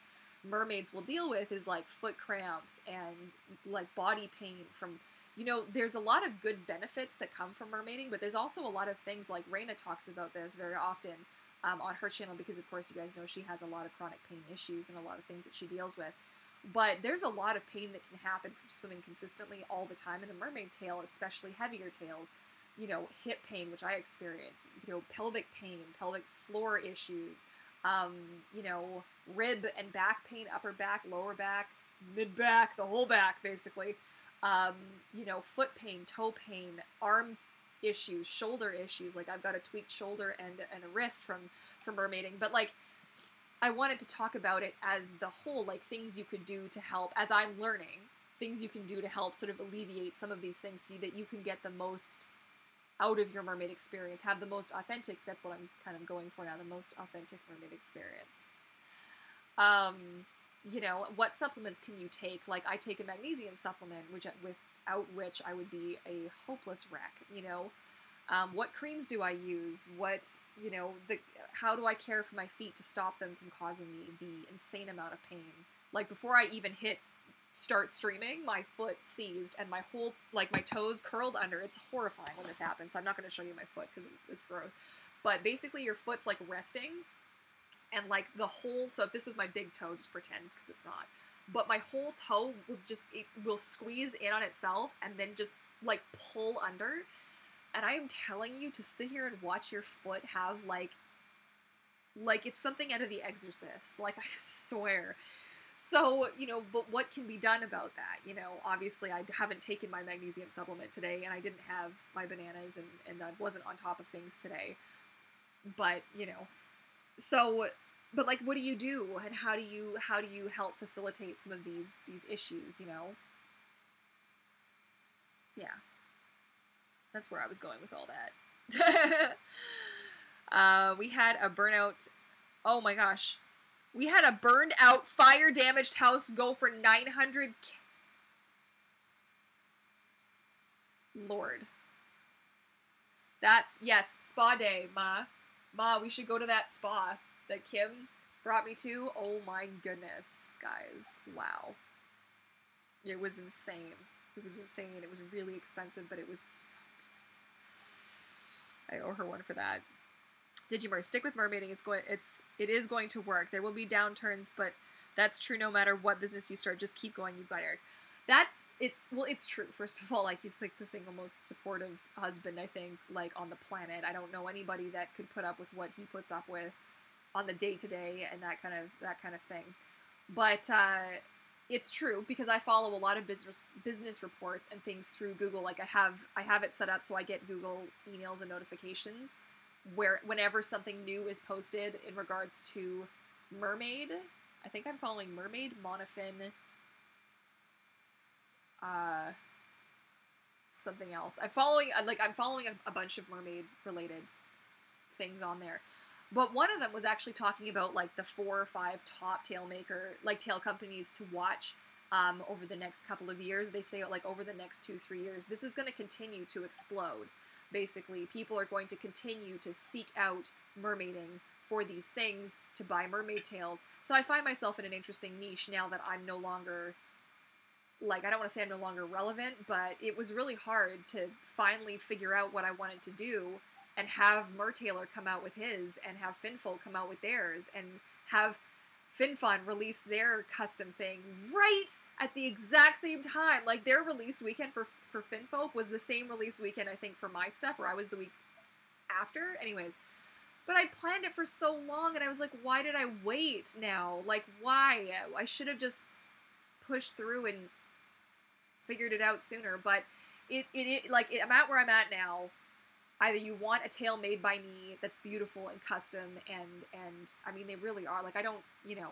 mermaids will deal with is, like, foot cramps and, like, body pain from, you know, there's a lot of good benefits that come from mermaiding, but there's also a lot of things, like, Raina talks about this very often on her channel, because of course you guys know she has a lot of chronic pain issues and a lot of things that she deals with. But there's a lot of pain that can happen from swimming consistently all the time in a mermaid tail, especially heavier tails. You know, hip pain, which I experience, you know, pelvic pain, pelvic floor issues, you know, rib and back pain, upper back, lower back, mid back, the whole back, basically. You know, foot pain, toe pain, arm issues, shoulder issues. Like, I've got a tweaked shoulder and a wrist from mermaiding. But, like, I wanted to talk about it as the whole, like, things you could do to help, as I'm learning, things you can do to help sort of alleviate some of these things so that you can get the most out of your mermaid experience, have the most authentic, that's what I'm kind of going for now, the most authentic mermaid experience. You know, what supplements can you take? Like, I take a magnesium supplement, without which I would be a hopeless wreck, you know. What creams do I use? What, you know, how do I care for my feet to stop them from causing me the insane amount of pain? Like, before I even start streaming, my foot seized and my whole, like, my toes curled under. It's horrifying when this happens, so I'm not going to show you my foot because it's gross. But basically your foot's, like, resting, and, like, the whole, so if this was my big toe, just pretend, because it's not, but my whole toe will squeeze in on itself and then just, like, pull under. And I am telling you, to sit here and watch your foot have, like it's something out of The Exorcist. Like, I swear. So, you know, but what can be done about that? You know, obviously I haven't taken my magnesium supplement today, and I didn't have my bananas, and I wasn't on top of things today. But, you know, so, but like, what do you do? And how do you help facilitate some of these issues, you know? Yeah. That's where I was going with all that. We had a burnout. Oh my gosh. We had a burned out, fire damaged house go for 900. Lord. That's, yes, spa day, Ma. Ma, we should go to that spa that Kim brought me to. Oh my goodness, guys. Wow. It was insane. It was insane. It was really expensive, but it was so beautiful. I owe her one for that. Digimar, stick with mermaiding. It is going to work. There will be downturns, but that's true no matter what business you start. Just keep going. You've got Eric. It's true. First of all, like, he's like the single most supportive husband, I think, like, on the planet. I don't know anybody that could put up with what he puts up with on the day-to-day and that kind of thing. But it's true, because I follow a lot of business reports and things through Google. Like, I have it set up so I get Google emails and notifications where whenever something new is posted in regards to Mermaid. I think I'm following Mermaid, Monofin, something else. I'm following a bunch of mermaid related things on there. But one of them was actually talking about, like, the 4 or 5 top tail companies to watch over the next couple of years. They say, like, over the next 2-3 years, this is going to continue to explode. Basically, people are going to continue to seek out mermaiding for these things, to buy mermaid tails. So I find myself in an interesting niche now that I'm no longer, like, I don't want to say I'm no longer relevant, but it was really hard to finally figure out what I wanted to do and have Mertailor come out with his, and have Finfolk come out with theirs, and have FinFun release their custom thing right at the exact same time. Like, their release weekend for Finfolk was the same release weekend, I think, for my stuff, where I was the week after. Anyways, but I planned it for so long, and I was like, why did I wait now? Like, why? I should have just pushed through and figured it out sooner. But I'm at where I'm at now. Either you want a tail made by me that's beautiful and custom, and I mean, they really are. Like, I don't, you know,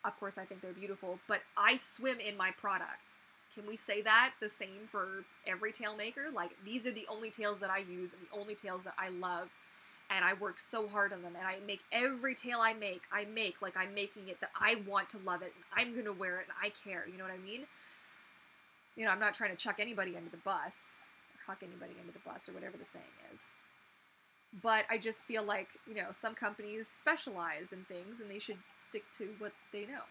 of course I think they're beautiful, but I swim in my product. Can we say that the same for every tail maker? Like, these are the only tails that I use, and the only tails that I love, and I work so hard on them, and I make every tail I make like I'm making it that I want to love it, and I'm gonna wear it, and I care, you know what I mean? You know, I'm not trying to chuck anybody under the bus, huck anybody into the bus, or whatever the saying is. But I just feel like, you know, some companies specialize in things, and they should stick to what they know.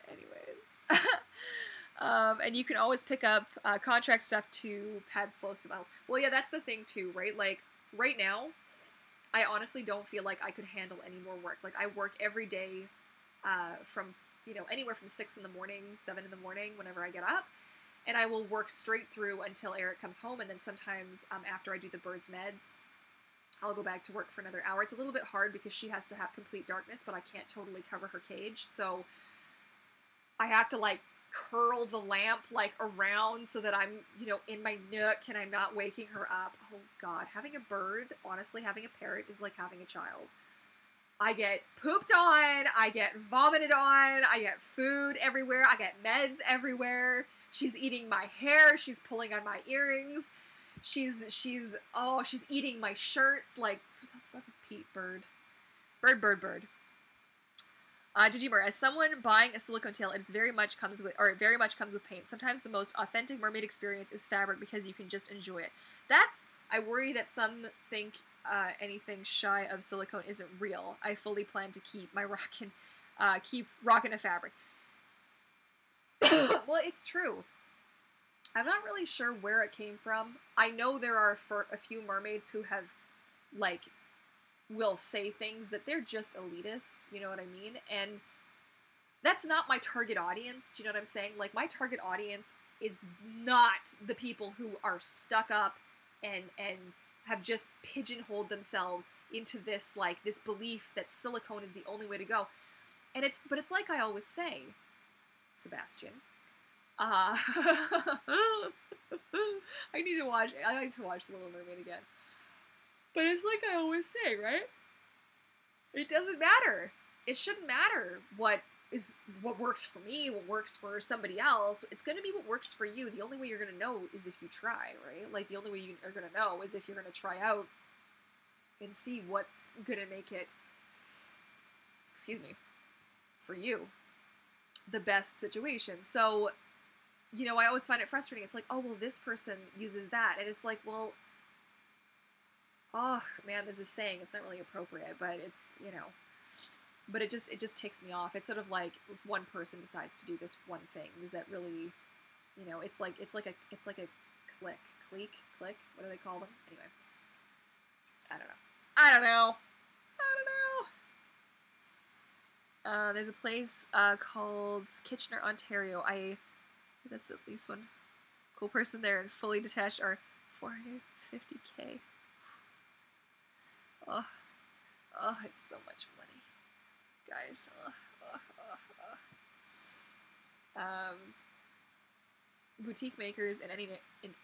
Anyways. And you can always pick up contract stuff to pad slow smells. Well, yeah, that's the thing too, right? Like, right now, I honestly don't feel like I could handle any more work. Like, I work every day from, you know, anywhere from 6 in the morning, 7 in the morning, whenever I get up, and I will work straight through until Eric comes home, and then sometimes after I do the bird's meds, I'll go back to work for another hour. It's a little bit hard because she has to have complete darkness, but I can't totally cover her cage, so I have to, like, curl the lamp, like, around so that I'm, you know, in my nook and I'm not waking her up. Oh God, having a bird, honestly, having a parrot is like having a child. I get pooped on, I get vomited on, I get food everywhere, I get meds everywhere. She's eating my hair, she's pulling on my earrings, she's eating my shirts, like, for the love of Pete, bird. Digimur, as someone buying a silicone tail, it very much comes with paint. Sometimes the most authentic mermaid experience is fabric because you can just enjoy it. I worry that some think anything shy of silicone isn't real. I fully plan to keep rocking a fabric. Well, it's true. I'm not really sure where it came from. I know there are a few mermaids who have, like, will say things that they're just elitist, you know what I mean? And that's not my target audience, do you know what I'm saying? Like, my target audience is not the people who are stuck up and have just pigeonholed themselves into this, like, this belief that silicone is the only way to go. And but it's like I always say, Sebastian, I like to watch The Little Mermaid again. But it's like I always say, right? It doesn't matter. It shouldn't matter what works for me, what works for somebody else. It's going to be what works for you. The only way you're going to know is if you try, right? Like, the only way you are going to know is if you're going to try out and see what's going to make it, excuse me, for you, the best situation. So, you know, I always find it frustrating. It's like, oh, well, this person uses that. And it's like, well, oh, man, there's a saying. It's not really appropriate, but it's, you know, but it just ticks me off. It's sort of like if one person decides to do this one thing, does that really, you know, it's like a click. What do they call them? Anyway, I don't know. There's a place called Kitchener, Ontario. That's at least one cool person there, and fully detached are $450K. Oh, it's so much money, guys. Boutique makers in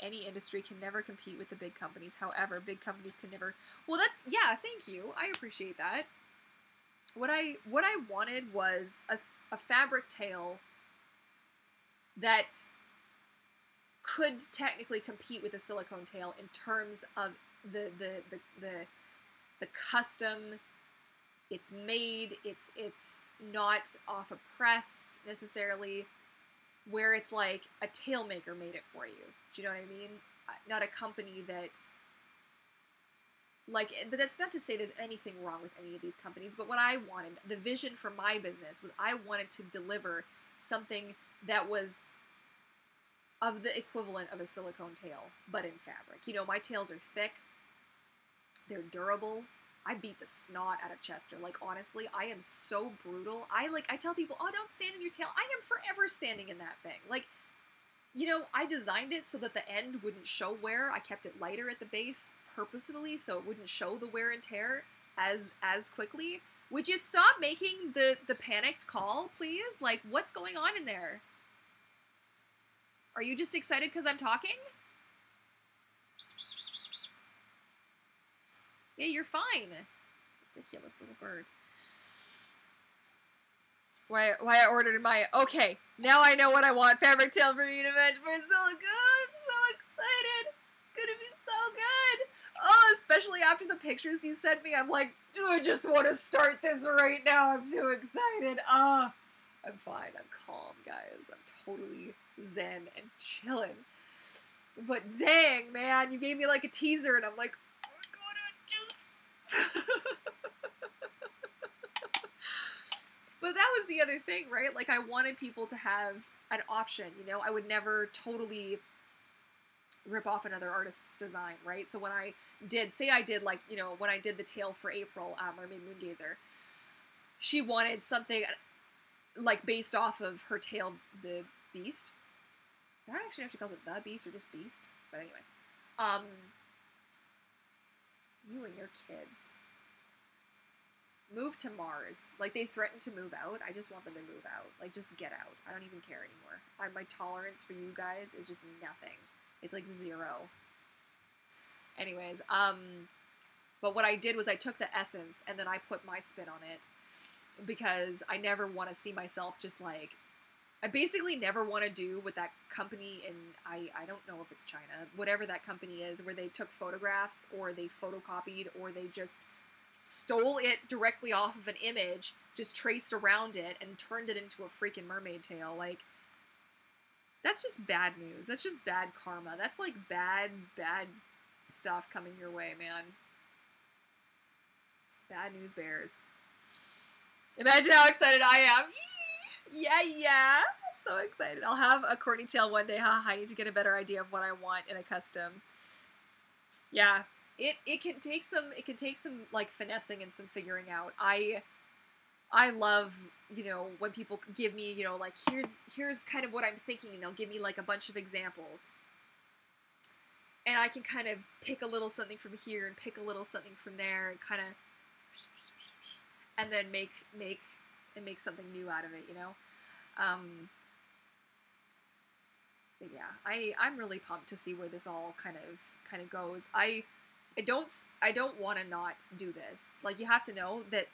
any industry can never compete with the big companies. However, big companies can never. Well, yeah. Thank you. I appreciate that. What I wanted was a fabric tail that could technically compete with a silicone tail in terms of the custom. It's made. It's not off a press necessarily, where it's like a tail maker made it for you. Do you know what I mean? Not a company that, like, but that's not to say there's anything wrong with any of these companies, but what I wanted, the vision for my business was I wanted to deliver something that was of the equivalent of a silicone tail, but in fabric. You know, my tails are thick, they're durable. I beat the snot out of Chester. Like, honestly, I am so brutal. I tell people, oh, don't stand in your tail. I am forever standing in that thing. Like, you know, I designed it so that the end wouldn't show wear. I kept it lighter at the base purposefully so it wouldn't show the wear and tear as quickly. Would you stop making the panicked call, please? Like, what's going on in there? Are you just excited because I'm talking? Yeah, you're fine. Ridiculous little bird. Why I ordered my... Okay, now I know what I want. Fabric tail for me to match my silicone. I'm so excited. It's gonna be so good. Oh, especially after the pictures you sent me. I'm like, do I just want to start this right now? I'm too excited. I'm fine. I'm calm, guys. I'm totally zen and chilling. But dang, man, you gave me like a teaser and I'm like, but that was the other thing, right? Like, I wanted people to have an option, you know? I would never totally rip off another artist's design, right? So when I did, like, you know, when I did the tail for April, Mermaid Moongazer, she wanted something, like, based off of her tail, the Beast. I don't actually know if she calls it the Beast or just Beast, but anyways. You and your kids. Move to Mars. Like, they threatened to move out. I just want them to move out. Like, just get out. I don't even care anymore. My tolerance for you guys is just nothing. It's like 0. Anyways, but what I did was I took the essence and then I put my spin on it because I never want to see myself just like, I basically never want to do what that company in, I don't know if it's China, whatever that company is, where they took photographs or they photocopied or they just stole it directly off of an image, just traced around it and turned it into a freaking mermaid tail. Like, that's just bad news. That's just bad karma. That's like bad stuff coming your way, man. Bad news bears. Imagine how excited I am. Yeah. So excited. I'll have a Courtney tail one day. I need to get a better idea of what I want in a custom. Yeah. It can take some like finessing and some figuring out. I love, you know, when people give me, you know, like, here's kind of what I'm thinking, and they'll give me like a bunch of examples. And I can kind of pick a little something from here and pick a little something from there and kind of, and then make something new out of it, you know? But yeah, I'm really pumped to see where this all kind of goes. I don't want to not do this. Like, you have to know that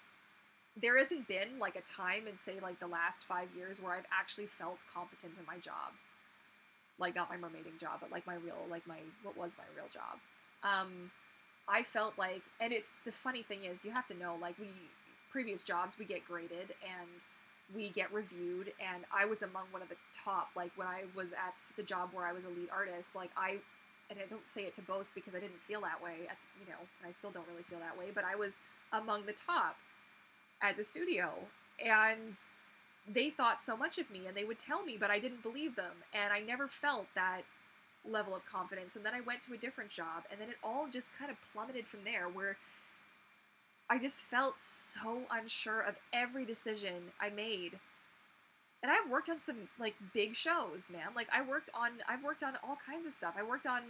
there hasn't been like a time in, say, like the last 5 years where I've actually felt competent in my job. Like, not my mermaiding job, but like what was my real job. I felt like, and it's, the funny thing is, you have to know, like, previous jobs, we get graded and we get reviewed, and I was among one of the top, like, when I was at the job where I was a lead artist, like, and I don't say it to boast because I didn't feel that way, you know, and I still don't really feel that way, but I was among the top at the studio, and they thought so much of me, and they would tell me, but I didn't believe them, and I never felt that level of confidence. And then I went to a different job, and then it all just kind of plummeted from there, where I just felt so unsure of every decision I made. And I've worked on some, like, big shows, man. Like, I've worked on all kinds of stuff. I worked on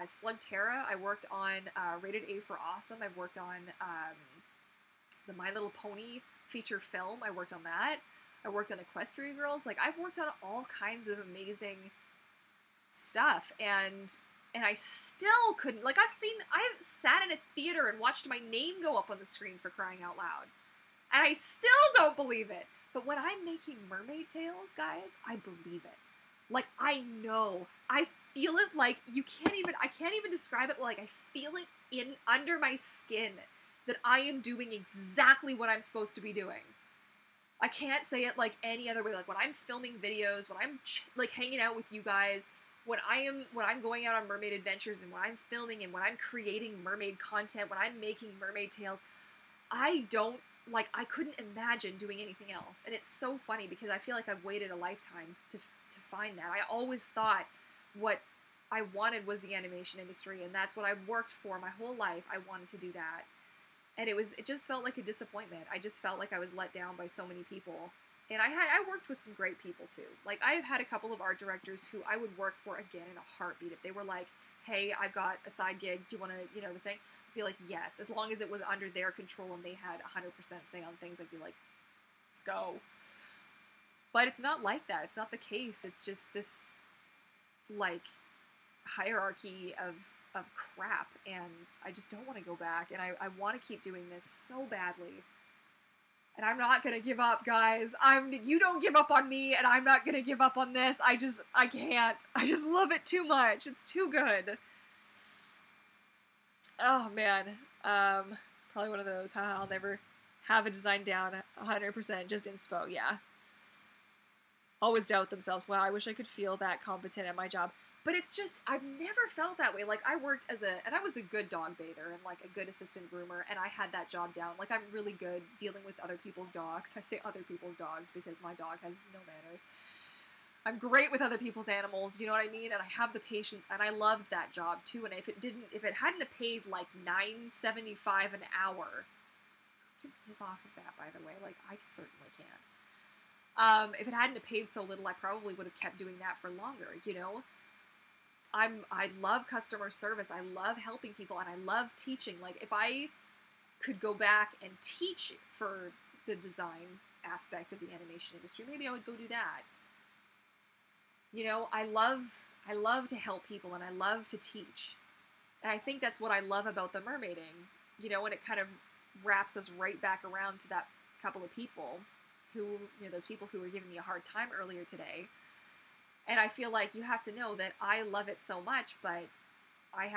Slug Terra. I worked on Rated A for Awesome. I've worked on the My Little Pony feature film. I worked on that. I worked on Equestria Girls. Like, I've worked on all kinds of amazing stuff, and I still couldn't, like, I've sat in a theater and watched my name go up on the screen, for crying out loud, and I still don't believe it. But when I'm making mermaid tales, guys, I believe it. Like, I know, I feel it, like, I can't even describe it, but, like, I feel it under my skin that I am doing exactly what I'm supposed to be doing. I can't say it like any other way. Like, when I'm filming videos, when I'm like hanging out with you guys, when I'm going out on mermaid adventures, and when I'm filming, and when I'm creating mermaid content, when I'm making mermaid tales, I couldn't imagine doing anything else. And it's so funny because I feel like I've waited a lifetime to find that. I always thought what I wanted was the animation industry, and that's what I've worked for my whole life. I wanted to do that. And it just felt like a disappointment. I just felt like I was let down by so many people. And I worked with some great people too. Like, I've had a couple of art directors who I would work for again in a heartbeat. If they were like, hey, I've got a side gig, do you want to, the thing? I'd be like, yes. As long as it was under their control and they had 100% say on things, I'd be like, let's go. But it's not like that. It's not the case. It's just this, like, hierarchy of crap, and I just don't want to go back, and I want to keep doing this so badly, and I'm not gonna give up, guys. You don't give up on me, and I'm not gonna give up on this. I can't. I just love it too much. It's too good. Oh man, probably one of those. I'll never have a design down 100%. Just inspo, yeah. Always doubt themselves. Wow, I wish I could feel that competent at my job. But it's just, I've never felt that way. Like, I worked and I was a good dog bather and, like, a good assistant groomer, and I had that job down. Like, I'm really good dealing with other people's dogs. I say other people's dogs because my dog has no manners. I'm great with other people's animals, you know what I mean? And I have the patience, and I loved that job too. And if it hadn't have paid, like, $9.75 an hour, who can live off of that, by the way? Like, I certainly can't. If it hadn't have paid so little, I probably would have kept doing that for longer, you know? I love customer service. I love helping people, and I love teaching. Like, if I could go back and teach for the design aspect of the animation industry, maybe I would go do that. You know, I love to help people, and I love to teach. And I think that's what I love about the mermaiding, you know, and it kind of wraps us right back around to that couple of people who, those people who were giving me a hard time earlier today. And I feel like you have to know that I love it so much, but I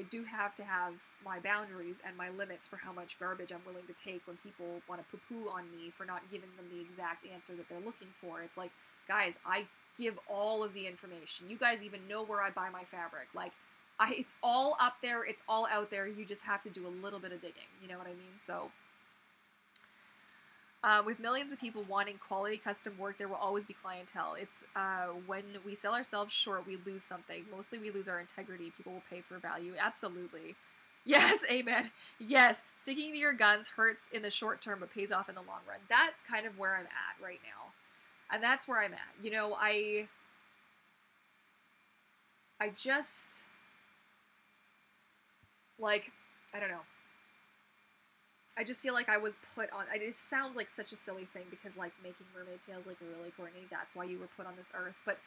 do have to have my boundaries and my limits for how much garbage I'm willing to take when people want to poo-poo on me for not giving them the exact answer that they're looking for. It's like, guys, I give all of the information. You guys even know where I buy my fabric. Like, it's all up there. It's all out there. You just have to do a little bit of digging. You know what I mean? So, with millions of people wanting quality custom work, there will always be clientele. It's when we sell ourselves short, we lose something. Mostly we lose our integrity. People will pay for value. Absolutely. Yes, amen. Yes, sticking to your guns hurts in the short term, but pays off in the long run. That's kind of where I'm at right now. And that's where I'm at. You know, I just like, I don't know. I just feel like I was put on, it sounds like such a silly thing because, like, making mermaid tails, like, really, Courtney, that's why you were put on this earth, but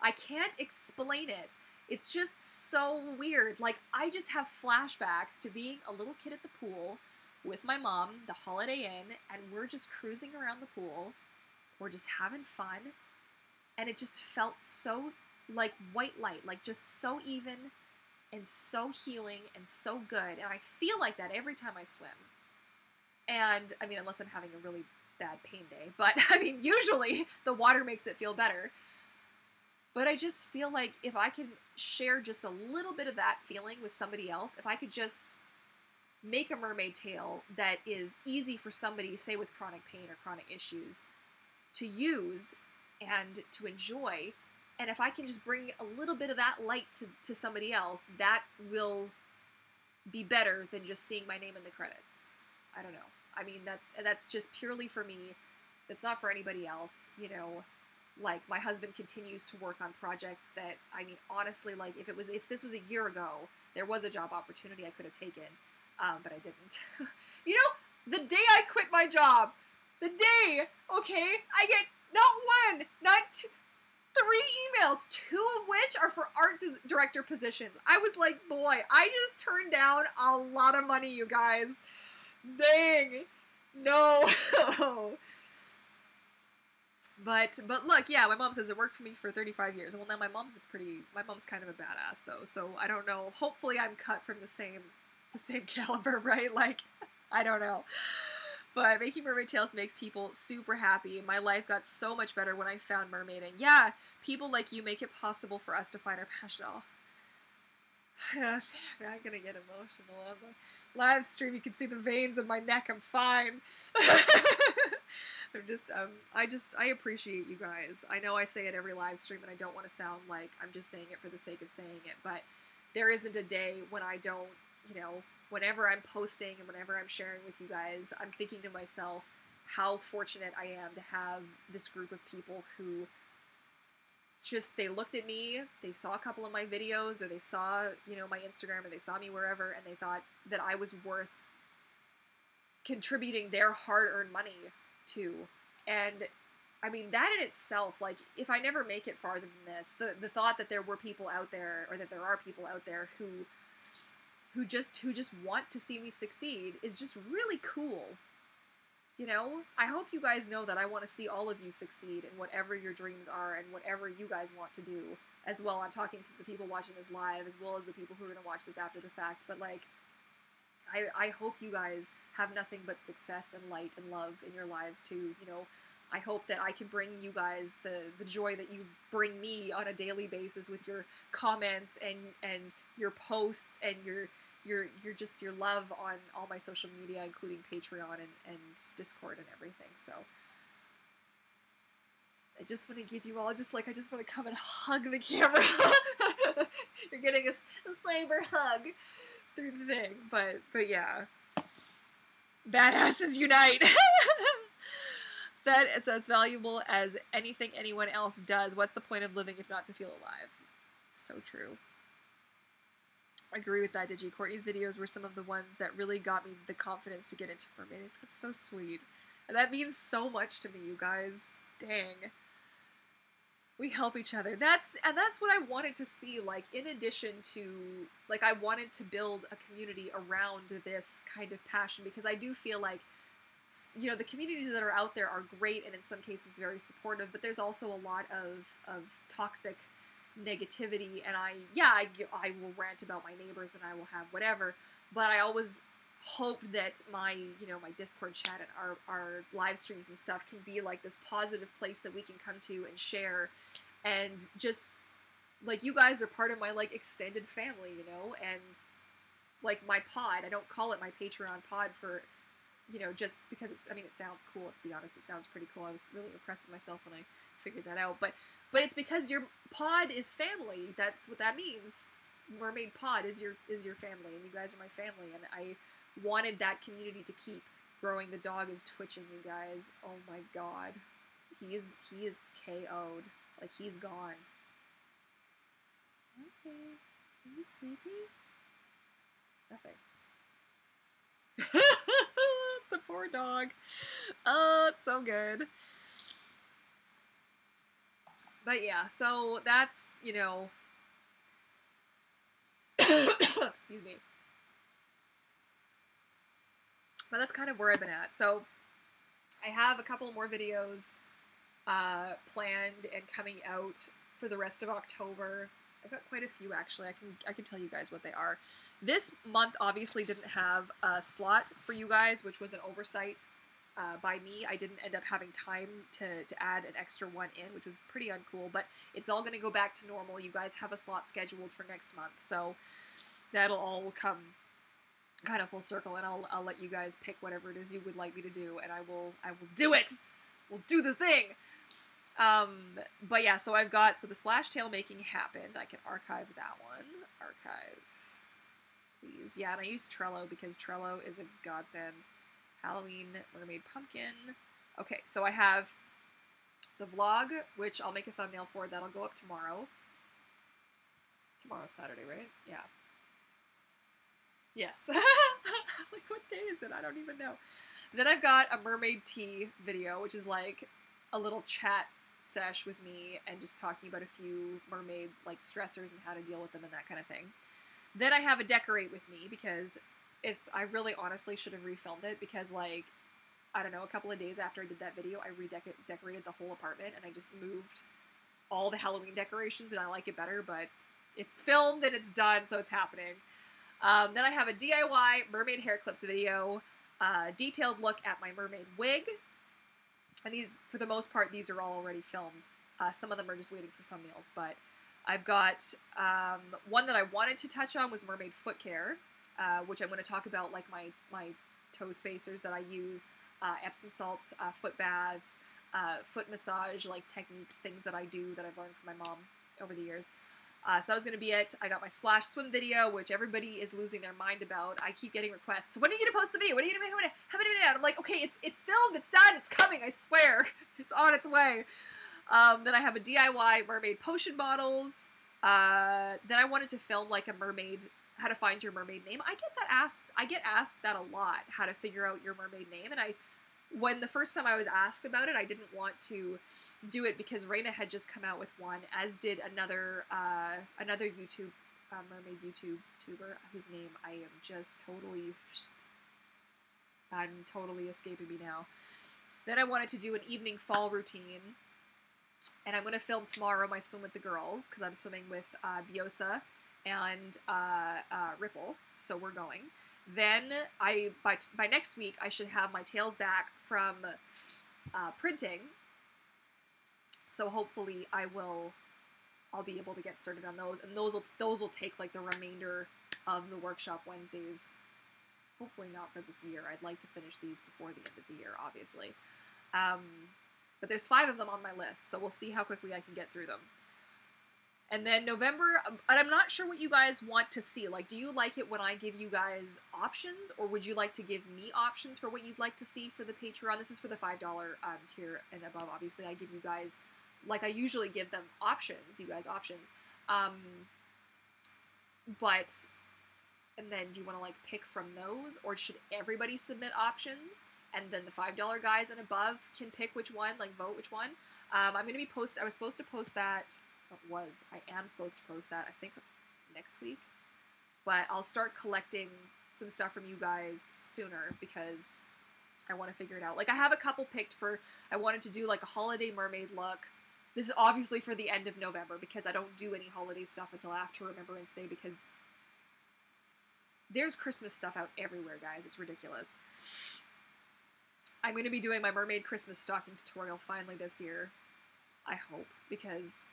I can't explain it. It's just so weird. Like, I just have flashbacks to being a little kid at the pool with my mom, the Holiday Inn, and we're just cruising around the pool. We're just having fun. And it just felt so, like, white light, like, just so even and so healing and so good. And I feel like that every time I swim. And, I mean, unless I'm having a really bad pain day. But, I mean, usually the water makes it feel better. But I just feel like if I can share just a little bit of that feeling with somebody else, if I could just make a mermaid tail that is easy for somebody, say with chronic pain or chronic issues, to use and to enjoy, and if I can just bring a little bit of that light to somebody else, that will be better than just seeing my name in the credits. I don't know. I mean, that's just purely for me. It's not for anybody else, you know. Like, my husband continues to work on projects that, I mean, honestly, like, if this was a year ago, there was a job opportunity I could have taken, but I didn't. You know, the day I quit my job, the day, okay, I get not one, not two, 3 emails, 2 of which are for art director positions. I was like, boy, I just turned down a lot of money, you guys. Dang. No. But look, yeah, my mom says it worked for me for 35 years. Well, now my mom's kind of a badass though, so I don't know. Hopefully I'm cut from the same caliber, right? Like, I don't know. But making mermaid tails makes people super happy. My life got so much better when I found mermaiding. Yeah, people like you make it possible for us to find our passion. I'm gonna get emotional on the live stream. You can see the veins in my neck. I'm fine. I appreciate you guys. I know I say it every live stream and I don't want to sound like I'm just saying it for the sake of saying it, but there isn't a day when I don't, you know, whenever I'm posting and whenever I'm sharing with you guys, I'm thinking to myself how fortunate I am to have this group of people who just, they looked at me, they saw a couple of my videos, or they saw, you know, my Instagram, or they saw me wherever, and they thought that I was worth contributing their hard-earned money to. And I mean, that in itself, like, if I never make it farther than this, the thought that there were people out there, or that there are people out there who just want to see me succeed is just really cool. You know, I hope you guys know that I want to see all of you succeed in whatever your dreams are and whatever you guys want to do as well. I'm talking to the people watching this live as well as the people who are going to watch this after the fact. But, like, I hope you guys have nothing but success and light and love in your lives too. You know, I hope that I can bring you guys the joy that you bring me on a daily basis with your comments and your posts and your love on all my social media, including Patreon and Discord and everything. So I just want to give you all I just want to come and hug the camera. You're getting a cyber hug through the thing, but yeah, badasses unite. That is as valuable as anything anyone else does. What's the point of living if not to feel alive? So true. I agree with that, Digi. Courtney's videos were some of the ones that really got me the confidence to get into mermaiding. That's so sweet. And that means so much to me, you guys. Dang. We help each other. That's what I wanted to see, like, in addition to, like, I wanted to build a community around this kind of passion, because I do feel like, you know, the communities that are out there are great and in some cases very supportive, but there's also a lot of toxic negativity, and I will rant about my neighbors and I will have whatever, but I always hope that my Discord chat and our live streams and stuff can be like this positive place that we can come to and share, and just, like, you guys are part of my, like, extended family, you know, and, like, my pod, I don't call it my Patreon pod for, you know, just because it's, I mean, it sounds cool, let's be honest, it sounds pretty cool. I was really impressed with myself when I figured that out, but it's because your pod is family. That's what that means. Mermaid Pod is your family, and you guys are my family, and I wanted that community to keep growing. The dog is twitching, you guys. Oh my god. He is KO'd. Like, he's gone. Okay. Are you sleepy? Nothing. The poor dog. Oh, it's so good. But yeah, so that's, you know, excuse me. But that's kind of where I've been at. So I have a couple more videos planned and coming out for the rest of October. I've got quite a few, actually. I can tell you guys what they are. This month obviously didn't have a slot for you guys, which was an oversight by me. I didn't end up having time to add an extra one in, which was pretty uncool, but it's all going to go back to normal. You guys have a slot scheduled for next month, so that'll all come kind of full circle, and I'll let you guys pick whatever it is you would like me to do, and I will do it! We'll do the thing! But yeah, so I've got, so the splash tail making happened. I can archive that one. Archive. Please. Yeah, and I use Trello because Trello is a godsend. Halloween mermaid pumpkin. Okay, so I have the vlog, which I'll make a thumbnail for. That'll go up tomorrow. Tomorrow's Saturday, right? Yeah. Yes. Like, what day is it? I don't even know. Then I've got a mermaid tea video, which is like a little chat sesh with me and just talking about a few mermaid like stressors and how to deal with them and that kind of thing. Then I have a decorate with me because I really honestly should have refilmed it because, like, I don't know, a couple of days after I did that video, I decorated the whole apartment and I just moved all the Halloween decorations and I like it better, but it's filmed and it's done, so it's happening. Then I have a DIY mermaid hair clips video, detailed look at my mermaid wig, and these, for the most part, these are all already filmed. Some of them are just waiting for thumbnails, but I've got one that I wanted to touch on was mermaid foot care, which I'm going to talk about, like my toe spacers that I use, Epsom salts, foot baths, foot massage, like techniques, things that I do that I've learned from my mom over the years. So that was going to be it. I got my splash swim video, which everybody is losing their mind about. I keep getting requests. So when are you going to post the video? When are you going to have it out? I'm like, okay, it's filmed, it's done, it's coming, I swear. It's on its way. Then I have a DIY mermaid potion bottles. Then I wanted to film like a mermaid, how to find your mermaid name. I get asked that a lot, how to figure out your mermaid name. And when the first time I was asked about it, I didn't want to do it because Raina had just come out with one, as did another YouTube, mermaid YouTuber, whose name I am just totally escaping me now. Then I wanted to do an evening fall routine, and I'm going to film tomorrow my swim with the girls, because I'm swimming with Biosa and Ripple, so we're going. Then by next week I should have my tails back from printing, so hopefully I'll be able to get started on those, and those will take like the remainder of the workshop Wednesdays. Hopefully not for this year. I'd like to finish these before the end of the year, obviously. But there's 5 of them on my list, so we'll see how quickly I can get through them. And then November, and I'm not sure what you guys want to see. Like, do you like it when I give you guys options, or would you like to give me options for what you'd like to see for the Patreon? This is for the $5 tier and above. Obviously, I give you guys, like I usually give them options, you guys options. But, and then do you want to like pick from those, or should everybody submit options? And then the $5 guys and above can pick which one, like vote which one. I was supposed to post that. I am supposed to post that, I think, next week. But I'll start collecting some stuff from you guys sooner because I want to figure it out. Like, I have a couple picked for, I wanted to do like a holiday mermaid look. This is obviously for the end of November because I don't do any holiday stuff until after Remembrance Day because there's Christmas stuff out everywhere, guys. It's ridiculous. I'm going to be doing my mermaid Christmas stocking tutorial finally this year. I hope, because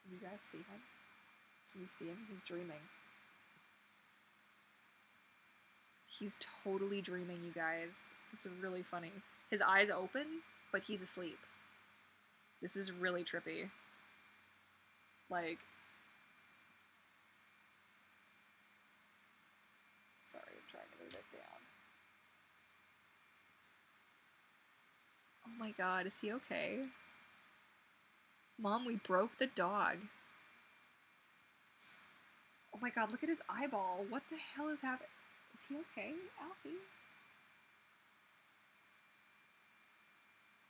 can you guys see him? Can you see him? He's dreaming. He's totally dreaming, you guys. This is really funny. His eyes open, but he's asleep. This is really trippy. Like, sorry, I'm trying to move it down. Oh my god, is he okay? Mom, we broke the dog. Oh my god, look at his eyeball. What the hell is happening? Is he okay, Alfie?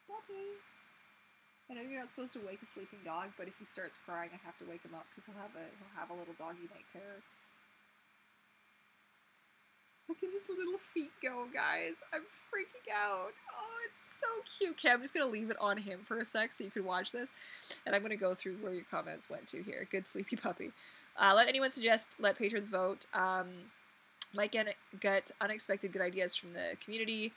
Puppy. I know you're not supposed to wake a sleeping dog, but if he starts crying, I have to wake him up because he'll have a little doggy night terror. Look at his little feet go, guys. I'm freaking out. Oh, it's so cute. Okay, I'm just going to leave it on him for a sec so you can watch this. And I'm going to go through where your comments went to here. Good sleepy puppy. Let anyone suggest, let patrons vote. Might get unexpected good ideas from the community.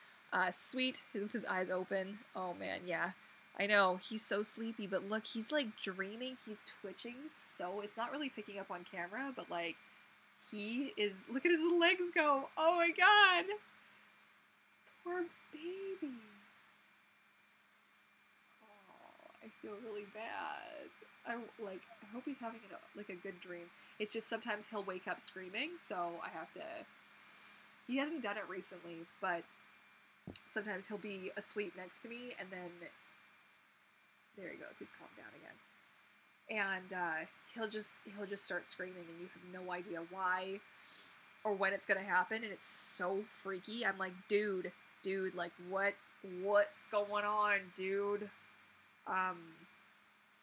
Sweet, with his eyes open. Oh, man, yeah. I know, he's so sleepy, but look, he's, like, dreaming. He's twitching, so it's not really picking up on camera, but, like, he is, look at his little legs go. Oh my god. Poor baby. Oh, I feel really bad. I hope he's having a good dream. It's just sometimes he'll wake up screaming, so I have to, he hasn't done it recently, but sometimes he'll be asleep next to me, and then, there he goes, he's calmed down again. And he'll just start screaming, and you have no idea why or when it's gonna happen, and it's so freaky. I'm like, dude, like, what's going on, dude? I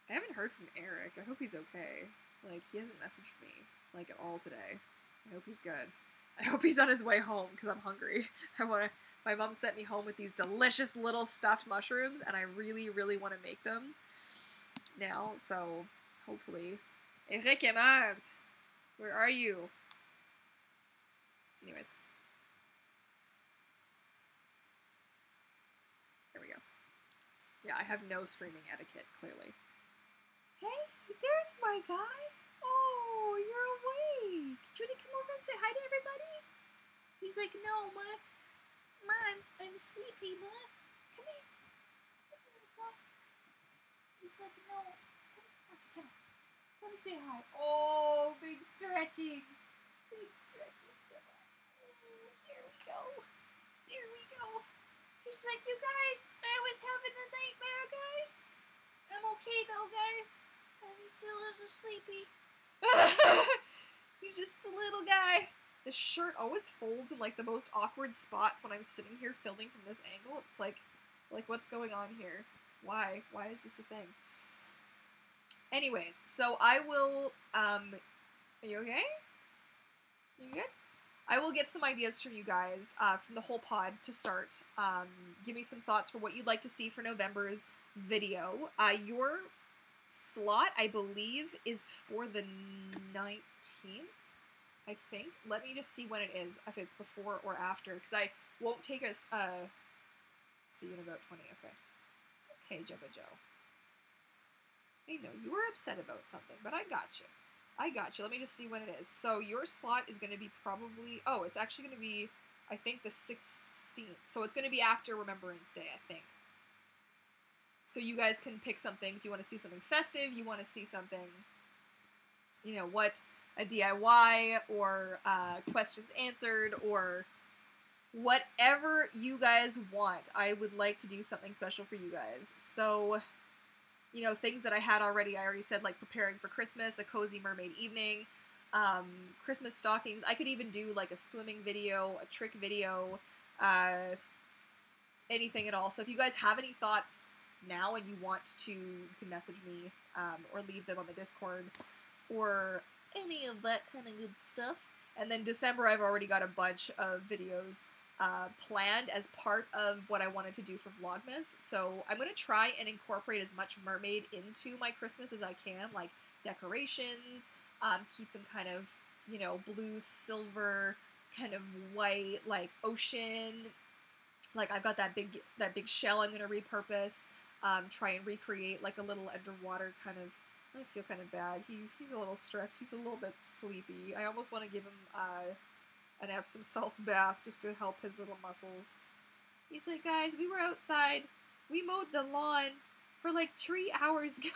haven't heard from Eric. I hope he's okay. Like, he hasn't messaged me, like, at all today. I hope he's good. I hope he's on his way home, because I'm hungry. My mom sent me home with these delicious little stuffed mushrooms, and I really, really want to make them now, so hopefully. Eric est mort. Where are you? Anyways. There we go. Yeah, I have no streaming etiquette, clearly. Hey, there's my guy. Oh, you're awake. Do you want to come over and say hi to everybody? He's like, no, Ma, I'm sleepy, Ma. Come here. He's like, no. Come say hi. Oh, big stretching. Big stretching. Come on. Here we go. There we go. He's like, you guys, I was having a nightmare, guys. I'm okay, though, guys. I'm just a little sleepy. You're just a little guy. The shirt always folds in, like, the most awkward spots when I'm sitting here filming from this angle. It's like what's going on here? Why? Why is this a thing? Anyways, so I will, are you okay? You good? I will get some ideas from you guys, from the whole pod to start. Give me some thoughts for what you'd like to see for November's video. Your slot, I believe, is for the 19th, I think. Let me just see when it is, if it's before or after, because I won't take us, see you in about 20, okay. Okay, Jebba Joe. I know, you were upset about something, but I got you. Let me just see when it is. So your slot is going to be probably, oh, it's actually going to be, I think, the 16th. So it's going to be after Remembrance Day, I think. So you guys can pick something if you want to see something festive, you want to see something, you know, what, a DIY, or questions answered, or whatever you guys want. I would like to do something special for you guys. So, you know, things that I already said, like preparing for Christmas, a cozy mermaid evening, Christmas stockings. I could even do like a swimming video, a trick video, anything at all. So if you guys have any thoughts now and you want to, you can message me, or leave them on the Discord, or any of that kind of good stuff. And then December, I've already got a bunch of videos planned as part of what I wanted to do for Vlogmas. So I'm going to try and incorporate as much mermaid into my Christmas as I can, like decorations, keep them kind of, you know, blue, silver, kind of white, like ocean. Like I've got that big shell I'm going to repurpose, try and recreate like a little underwater kind of, I feel kind of bad. He's a little stressed. He's a little bit sleepy. I almost want to give him an Epsom salts bath just to help his little muscles. He's like, guys, we were outside. We mowed the lawn for like 3 hours, guys.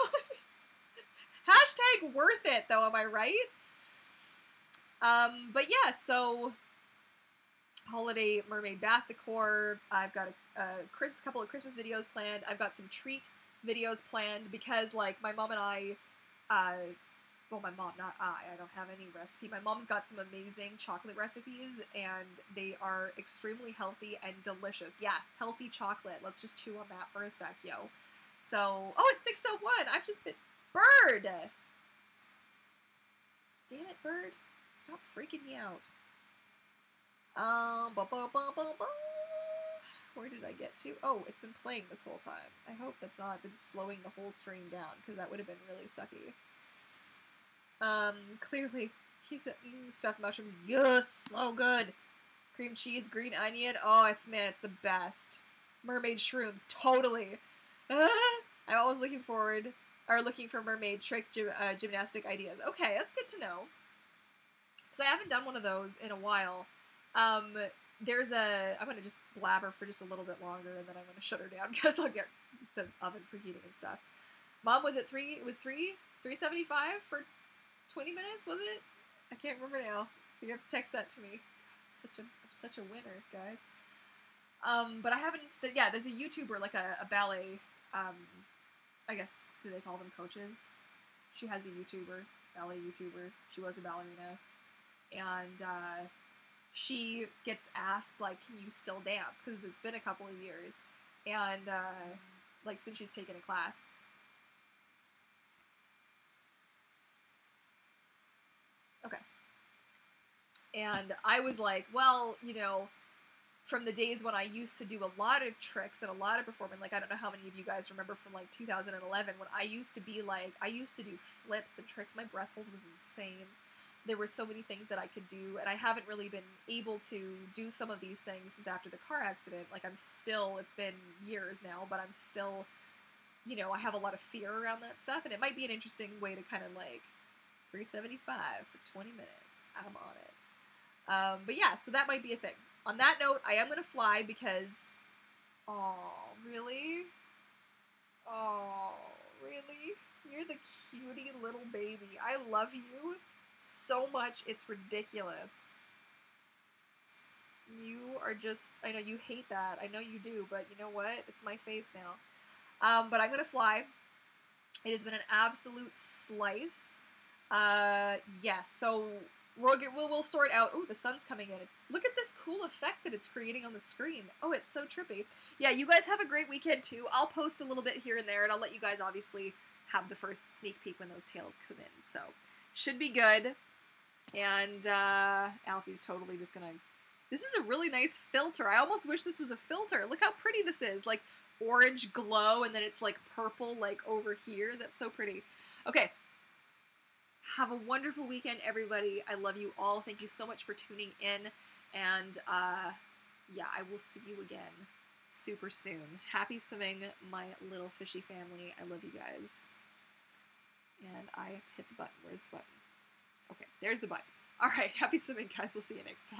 Hashtag worth it, though, am I right? But yeah, so holiday mermaid bath decor. I've got a couple of Christmas videos planned. I've got some treat videos planned because, like, my mom and I, well, my mom, not I don't have any recipe. My mom's got some amazing chocolate recipes, and they are extremely healthy and delicious. Yeah, healthy chocolate. Let's just chew on that for a sec, yo. So, oh, it's 6:01. I've just been... Bird! Damn it, Bird. Stop freaking me out. Where did I get to? Oh, it's been playing this whole time. I hope that's not been slowing the whole stream down, because that would have been really sucky. Clearly, he said, stuffed mushrooms, yes, so good. Cream cheese, green onion, oh, it's the best. Mermaid shrooms, totally. I'm always looking for mermaid trick gymnastic ideas. Okay, that's good to know. Because I haven't done one of those in a while. I'm going to just blabber for just a little bit longer, and then I'm going to shut her down, because I'll get the oven preheating and stuff. Mom, was it $3.75 for 20 minutes, was it? I can't remember now. You have to text that to me. God, I'm such a winner, guys. But I haven't, yeah, there's a YouTuber, like a ballet, I guess, do they call them coaches? She has a ballet YouTuber. She was a ballerina. And, she gets asked, like, can you still dance? Because it's been a couple of years. And, like, since she's taken a class. Okay. And I was like, well, you know, from the days when I used to do a lot of tricks and a lot of performing, like, I don't know how many of you guys remember from, like, 2011, when I used to do flips and tricks. My breath hold was insane. There were so many things that I could do, and I haven't really been able to do some of these things since after the car accident. Like, it's been years now, but I'm still, you know, I have a lot of fear around that stuff, and it might be an interesting way to kind of, like, $3.75 for 20 minutes. I'm on it. But yeah, so that might be a thing. On that note, I am going to fly because... Oh, really? Oh, really? You're the cutie little baby. I love you so much, it's ridiculous. You are just... I know you hate that. I know you do, but you know what? It's my face now. But I'm going to fly. It has been an absolute slice. Yes, so... We'll sort out... Oh, the sun's coming in. Look at this cool effect that it's creating on the screen. Oh, it's so trippy. Yeah, you guys have a great weekend, too. I'll post a little bit here and there, and I'll let you guys, obviously, have the first sneak peek when those tails come in. So, should be good. And, Alfie's totally just gonna... This is a really nice filter. I almost wish this was a filter. Look how pretty this is. Like, orange glow, and then it's, like, purple, like, over here. That's so pretty. Okay. Have a wonderful weekend, everybody. I love you all. Thank you so much for tuning in. And, yeah, I will see you again super soon. Happy swimming, my little fishy family. I love you guys. And I have to hit the button. Where's the button? Okay, there's the button. All right, happy swimming, guys. We'll see you next time.